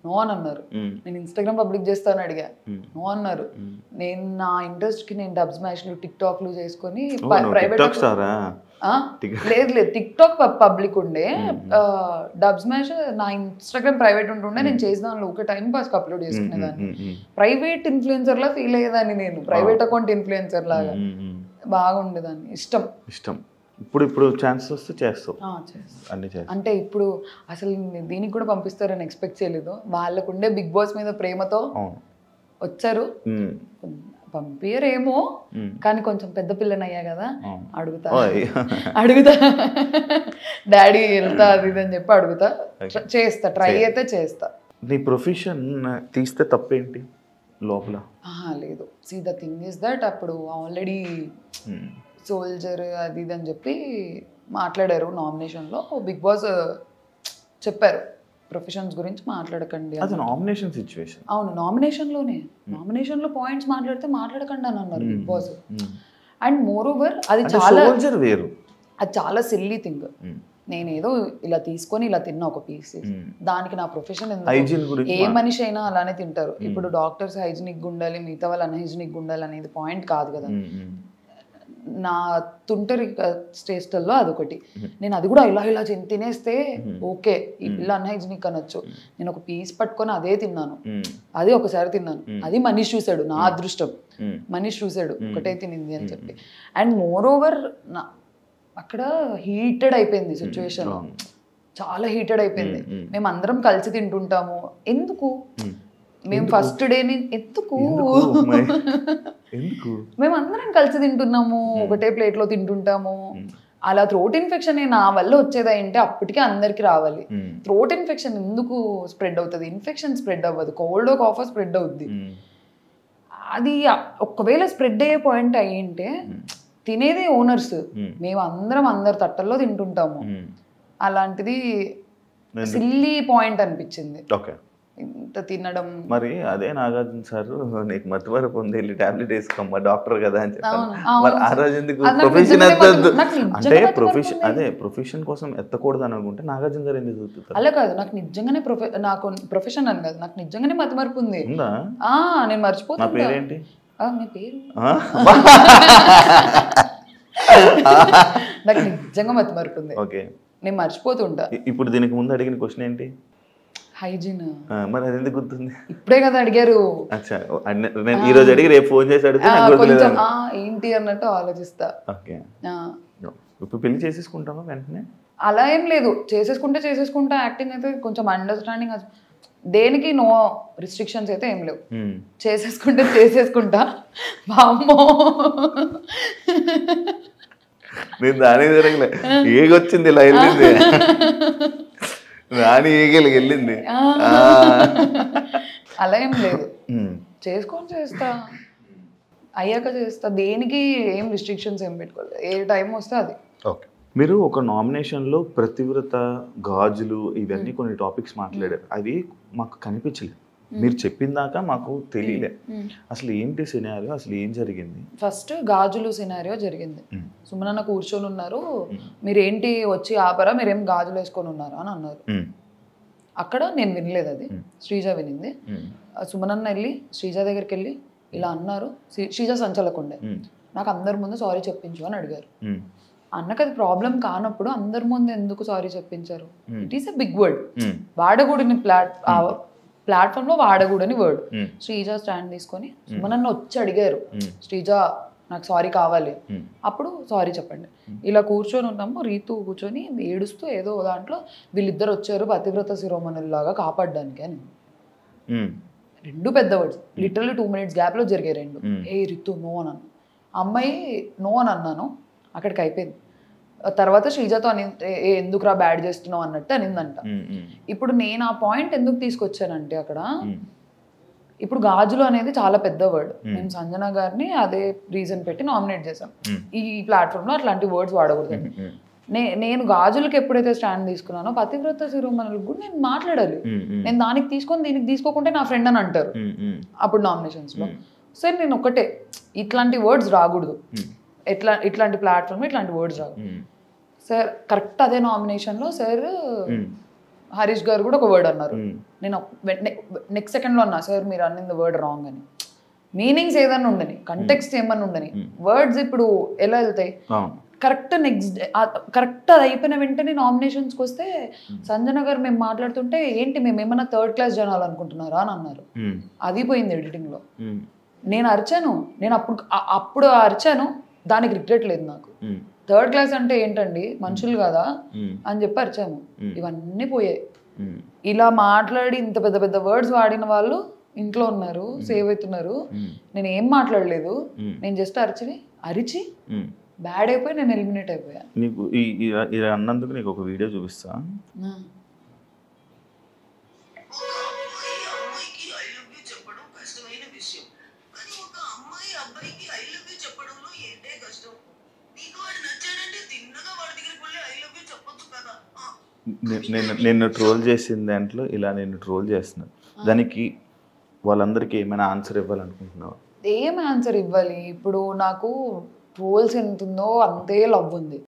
నో అని అన్నారు. నేను ఇన్స్టాగ్రామ్ పబ్లిక్ చేస్తాను అడిగా, నో అన్నారు. నేను నా ఇంట్రెస్ట్కి నేను డబ్ స్మాష్లు టిక్ టాక్లు చేసుకొని ప్రైవేట్, లేదు లేదు టిక్ టాక్ పబ్లిక్ ఉండే, డబ్ స్మాష్ నా ఇన్స్టాగ్రామ్ ప్రైవేట్ ఉంటుండే. నేను చేసిన దానిలో ఒక టైం పాస్కి అప్లోడ్ చేసుకునేదాన్ని. ప్రైవేట్ ఇన్ఫ్లుయెన్సర్ లా ఫీల్ అయ్యేదాన్ని నేను, ప్రైవేట్ అకౌంట్ ఇన్ఫ్లుయెన్సర్ లాగా బాగుండేదాన్ని. ఇష్టం. ఇప్పుడు ఛాన్స్ వస్తే చేస్తావు అన్ని? అంటే ఇప్పుడు అసలు దీనికి కూడా పంపిస్తారని ఎక్స్పెక్ట్ చేయలేదు. వాళ్ళకుండే బిగ్ బాస్ మీద ప్రేమతో వచ్చారు. పంపియరేమో, కానీ కొంచెం పెద్ద పిల్లని అయ్యా కదా, అడుగుతా డాడీ వెళ్తా అది ఇది అని చెప్పి అడుగుతా, చేస్తా, ట్రై అయితే చేస్తా. నీ ప్రొఫెషన్ తీస్తే తప్పేంటి లోపల? లేదు, see the thing is that అప్పుడు ఆల్రెడీ సోల్జర్ అది ఇది అని చెప్పి మాట్లాడారు నామినేషన్లో. బిగ్ బాస్ చెప్పారు ప్రొఫెషన్స్ గురించి మాట్లాడకండి. అది నామినేషన్ సిచ్యువేషన్. అవును, నామినేషన్లో పాయింట్స్ మాట్లాడకండి అని అన్నారు Bigg Boss. And more over అది చాలా సిల్లీ థింగ్. నేనేదో ఇలా తీసుకొని ఇలా తిన్నా ఒక పీస్, దానికి నా ప్రొఫెషన్ ఎందుకు? ఏ మనిషి అయినా అలానే తింటారు. ఇప్పుడు డాక్టర్స్ హైజీనిక్ ఉండాలి, మిగతా వాళ్ళు అన్హైజీనిక్ ఉండాలి అనేది పాయింట్ కాదు కదా. నా తుంటరి స్టేస్టల్లో అదొకటి. నేను అది కూడా ఇలా తినేస్తే ఓకే, ఈ పిల్ల అన్హైజీనిక్ అనొచ్చు. నేను ఒక పీస్ పట్టుకొని అదే తిన్నాను, అది ఒకసారి తిన్నాను. అది మనీష్ చూశాడు, నా అదృష్టం. మనీష్ చూశాడు ఒకటే తినింది అని చెప్పి. అండ్ మోర్ ఓవర్ అక్కడ హీటెడ్ అయిపోయింది సిచ్యువేషన్, చాలా హీటెడ్ అయిపోయింది. మేము అందరం కలిసి తింటుంటాము, ఎందుకు మేము ఫస్ట్ డేని ఎందుకు మేము అందరం కలిసి తింటున్నాము, ఒకటే ప్లేట్లో తింటుంటాము. అలా థ్రోట్ ఇన్ఫెక్షన్ నా వల్ల వచ్చేది అంటే అప్పటికే అందరికి రావాలి. థ్రోట్ ఇన్ఫెక్షన్ ఎందుకు స్ప్రెడ్ అవుతుంది? ఇన్ఫెక్షన్ స్ప్రెడ్ అవ్వదు, కోల్డ్ కాఫ్ స్ప్రెడ్ అవుద్ది. అది ఒకవేళ స్ప్రెడ్ అయ్యే పాయింట్ అయ్యింటే తినేదే ఓనర్స్, మేము అందరం అందరి తట్టల్లో తింటుంటాము. అలాంటిది సిల్లీ పాయింట్ అనిపించింది. ఓకే, ఇంత తినడం. మరి అదే నాగార్జున సార్ నీకు మతిమరపు ఉంది, వెళ్ళి టాబ్లెట్ వేసుకోమ్మా డాక్టర్ కదా అని చెప్పారు. అవును, అవును మరి ఆ సార్. రోజు ఎందుకు అది నాకు ప్రొఫెషన్ నిజంగానే ఎత్తద్దు నాకు నిజంగానే అంటే మతిమరుపు ఉంది. ప్రొఫెషన్ కోసం ఎత్తకూడదు అని అనుకుంటే నాగార్జున గారు ఎందుకు చూస్తారు? అలా కాదు, నాకు నిజంగానే నాకు ప్రొఫెషన్ అని కాదు, నాకు నిజంగానే మతిమరుపు ఉంది. ఉందా? నేను నా మర్చిపోతున్నా. పేరేంటి? మీ పేరు ఆ? నాకు నిజంగా మతిమరుపు ఉంది. ఓకే, నేను మర్చిపోతుంటా. ఇప్పుడు దీనికి ముందు అడిగిన క్వశ్చన్ ఏంటి? హైజీన్. మరి అది ఎందుకు గుర్తుంది? ఇప్పుడే కదా అడిగారు. అచ్చా, నేను ఈ రోజు అడిగి రేపు ఫోన్ చేసి అడిగితే నాకు కొంచెం గుర్తులేదా? ఏంటి అన్నట్టు ఆలోచిస్తా. ఓకే, ఇప్పుడు పెళ్లి చేసేసుకుంటామా వెంటనే? అలా ఏం లేదు, చేసేసుకుంటా. యాక్టింగ్ అయితే కొంచెం అండర్స్టాండింగ్, దేనికి నో రిస్ట్రిక్షన్స్ అయితే ఏం లేవు. చేసేసుకుంటా. వామ్మో, నేను దాని జరగలే, ఏగొచ్చింది ఇలా వెళ్ళింది, రాని ఏగలి వెళ్ళింది. అలా ఏం లేదు, చేస్తా, అయ్యాక చేస్తా. దేనికి ఏం రిస్ట్రిక్షన్స్ ఏం పెట్టుకోలేదు, ఏ టైం వస్తే అది. ఓకే, మీరు ఒక నామినేషన్లో ప్రతివ్రత, గాజులు ఇవన్నీ కొన్ని టాపిక్స్ మాట్లాడారు. అవి మాకు కనిపించలేదు, మీరు చెప్పిందాక మాకు తెలియలే. అసలు ఏంటి సినారియో, అసలు ఏం జరిగింది? ఫస్ట్ గాజులు సినారియో జరిగింది. సుమనన్న కూర్చొని ఉన్నారు, మీరేంటి వచ్చి ఆపరా, మీరేం గాజులు వేసుకొని ఉన్నారా అని అన్నారు. అక్కడ నేను వినలేదు, అది శ్రీజ వినింది. సుమనన్న వెళ్ళి శ్రీజ దగ్గరికి వెళ్ళి ఇలా అన్నారు. శ్రీజ సంచలకుండే, నాకు అందరి ముందు సారీ చెప్పించు అని అడిగారు. అన్నకు అది ప్రాబ్లం కానప్పుడు అందరి ముందు ఎందుకు సారీ చెప్పించారు? It is a big word, వాడకూడని ప్లాట్ఫామ్ లో వాడకూడని వర్డ్. శ్రీజ స్టాండ్ తీసుకొని సుమనన్న వచ్చి అడిగారు, శ్రీజ నాకు సారీ కావాలి, అప్పుడు సారీ చెప్పండి. ఇలా కూర్చొని ఉన్నాము, రీతు కూర్చొని ఏడుస్తూ ఏదో దాంట్లో వీళ్ళిద్దరు వచ్చారు పతివ్రత శిరోమణుల్లాగా కాపాడడానికి అని. రెండు పెద్ద వర్డ్స్, లిటరల్లీ 2 minutes గ్యాప్ లో జరిగాయి రెండు. ఏ రితు నో అని అన్నాను, అమ్మాయి నో అని అన్నాను, అక్కడికి అయిపోయింది. తర్వాత శ్రీజతో అని ఎందుకురా బ్యాడ్ చేస్తున్నావు అన్నట్టు అనిందంట. ఇప్పుడు నేను ఆ పాయింట్ ఎందుకు తీసుకొచ్చానంటే, అక్కడ ఇప్పుడు గాజులు అనేది చాలా పెద్ద వర్డ్. మేము సంజన గారిని అదే రీజన్ పెట్టి నామినేట్ చేసాం. ఈ ప్లాట్ఫామ్ లో అట్లాంటి వర్డ్స్ వాడకూడదు. నేను గాజులకి ఎప్పుడైతే స్టాండ్ తీసుకున్నానో పతివ్రత శిరోమణులకు కూడా నేను మాట్లాడాలి. నేను దానికి తీసుకొని దీనికి తీసుకోకుంటే నా ఫ్రెండ్ అని అంటారు అప్పుడు నామినేషన్స్ లో. సో నేను ఒకటే, ఇట్లాంటి వర్డ్స్ రాకూడదు, ఇట్లాంటి ప్లాట్ఫామ్ ఇట్లాంటి వర్డ్స్ రాకూడదు. సార్ కరెక్ట్ అదే నామినేషన్ లో సార్ హరీష్ గారు కూడా ఒక వర్డ్ అన్నారు. నేను నెక్స్ట్ సెకండ్ లో అన్నా, సార్ మీరు అన్నింది వర్డ్ రాంగ్ అని. మీనింగ్స్ ఏదన్నా ఉండని, కంటెక్స్ట్ ఏమన్నా ఉండని, వర్డ్స్ ఇప్పుడు ఎలా వెళ్తాయి? కరెక్ట్ నెక్స్ట్ కరెక్ట్ అది అయిపోయిన వెంటనే నామినేషన్స్కి వస్తే సంజన గారు మేము మాట్లాడుతుంటే ఏంటి మేము ఏమన్నా 3rd class జనాలు అనుకుంటున్నారా అని అన్నారు. అది పోయింది ఎడిటింగ్ లో. నేను అరిచాను, నేను అప్పుడు అరిచాను, దానికి రిగ్రెట్ లేదు నాకు. 3rd class అంటే ఏంటండి, మనుషులు కదా అని చెప్పి అరిచాము. ఇవన్నీ పోయాయి. ఇలా మాట్లాడి ఇంత పెద్ద పెద్ద వర్డ్స్ వాడిన వాళ్ళు ఇంట్లో ఉన్నారు, సేవ్ అవుతున్నారు. నేను ఏం మాట్లాడలేదు, నేను జస్ట్ అరిచి బ్యాడ్ అయిపోయి నేను ఎలిమినేట్ అయిపోయా. నీకు ఇలా అన్నందుకు నీకు ఒక వీడియో చూపిస్తా. నిన్ను ట్రోల్ చేసిన దాంట్లో ఇలా నేను ట్రోల్ చేస్తున్నాను, దానికి వాళ్ళందరికీ ఏమైనా ఆన్సర్ ఇవ్వాలనుకుంటున్నావా? ఏం ఆన్సర్ ఇవ్వాలి? ఇప్పుడు నాకు ట్రోల్స్ ఎంత ఉందో అంతే లవ్ ఉంది.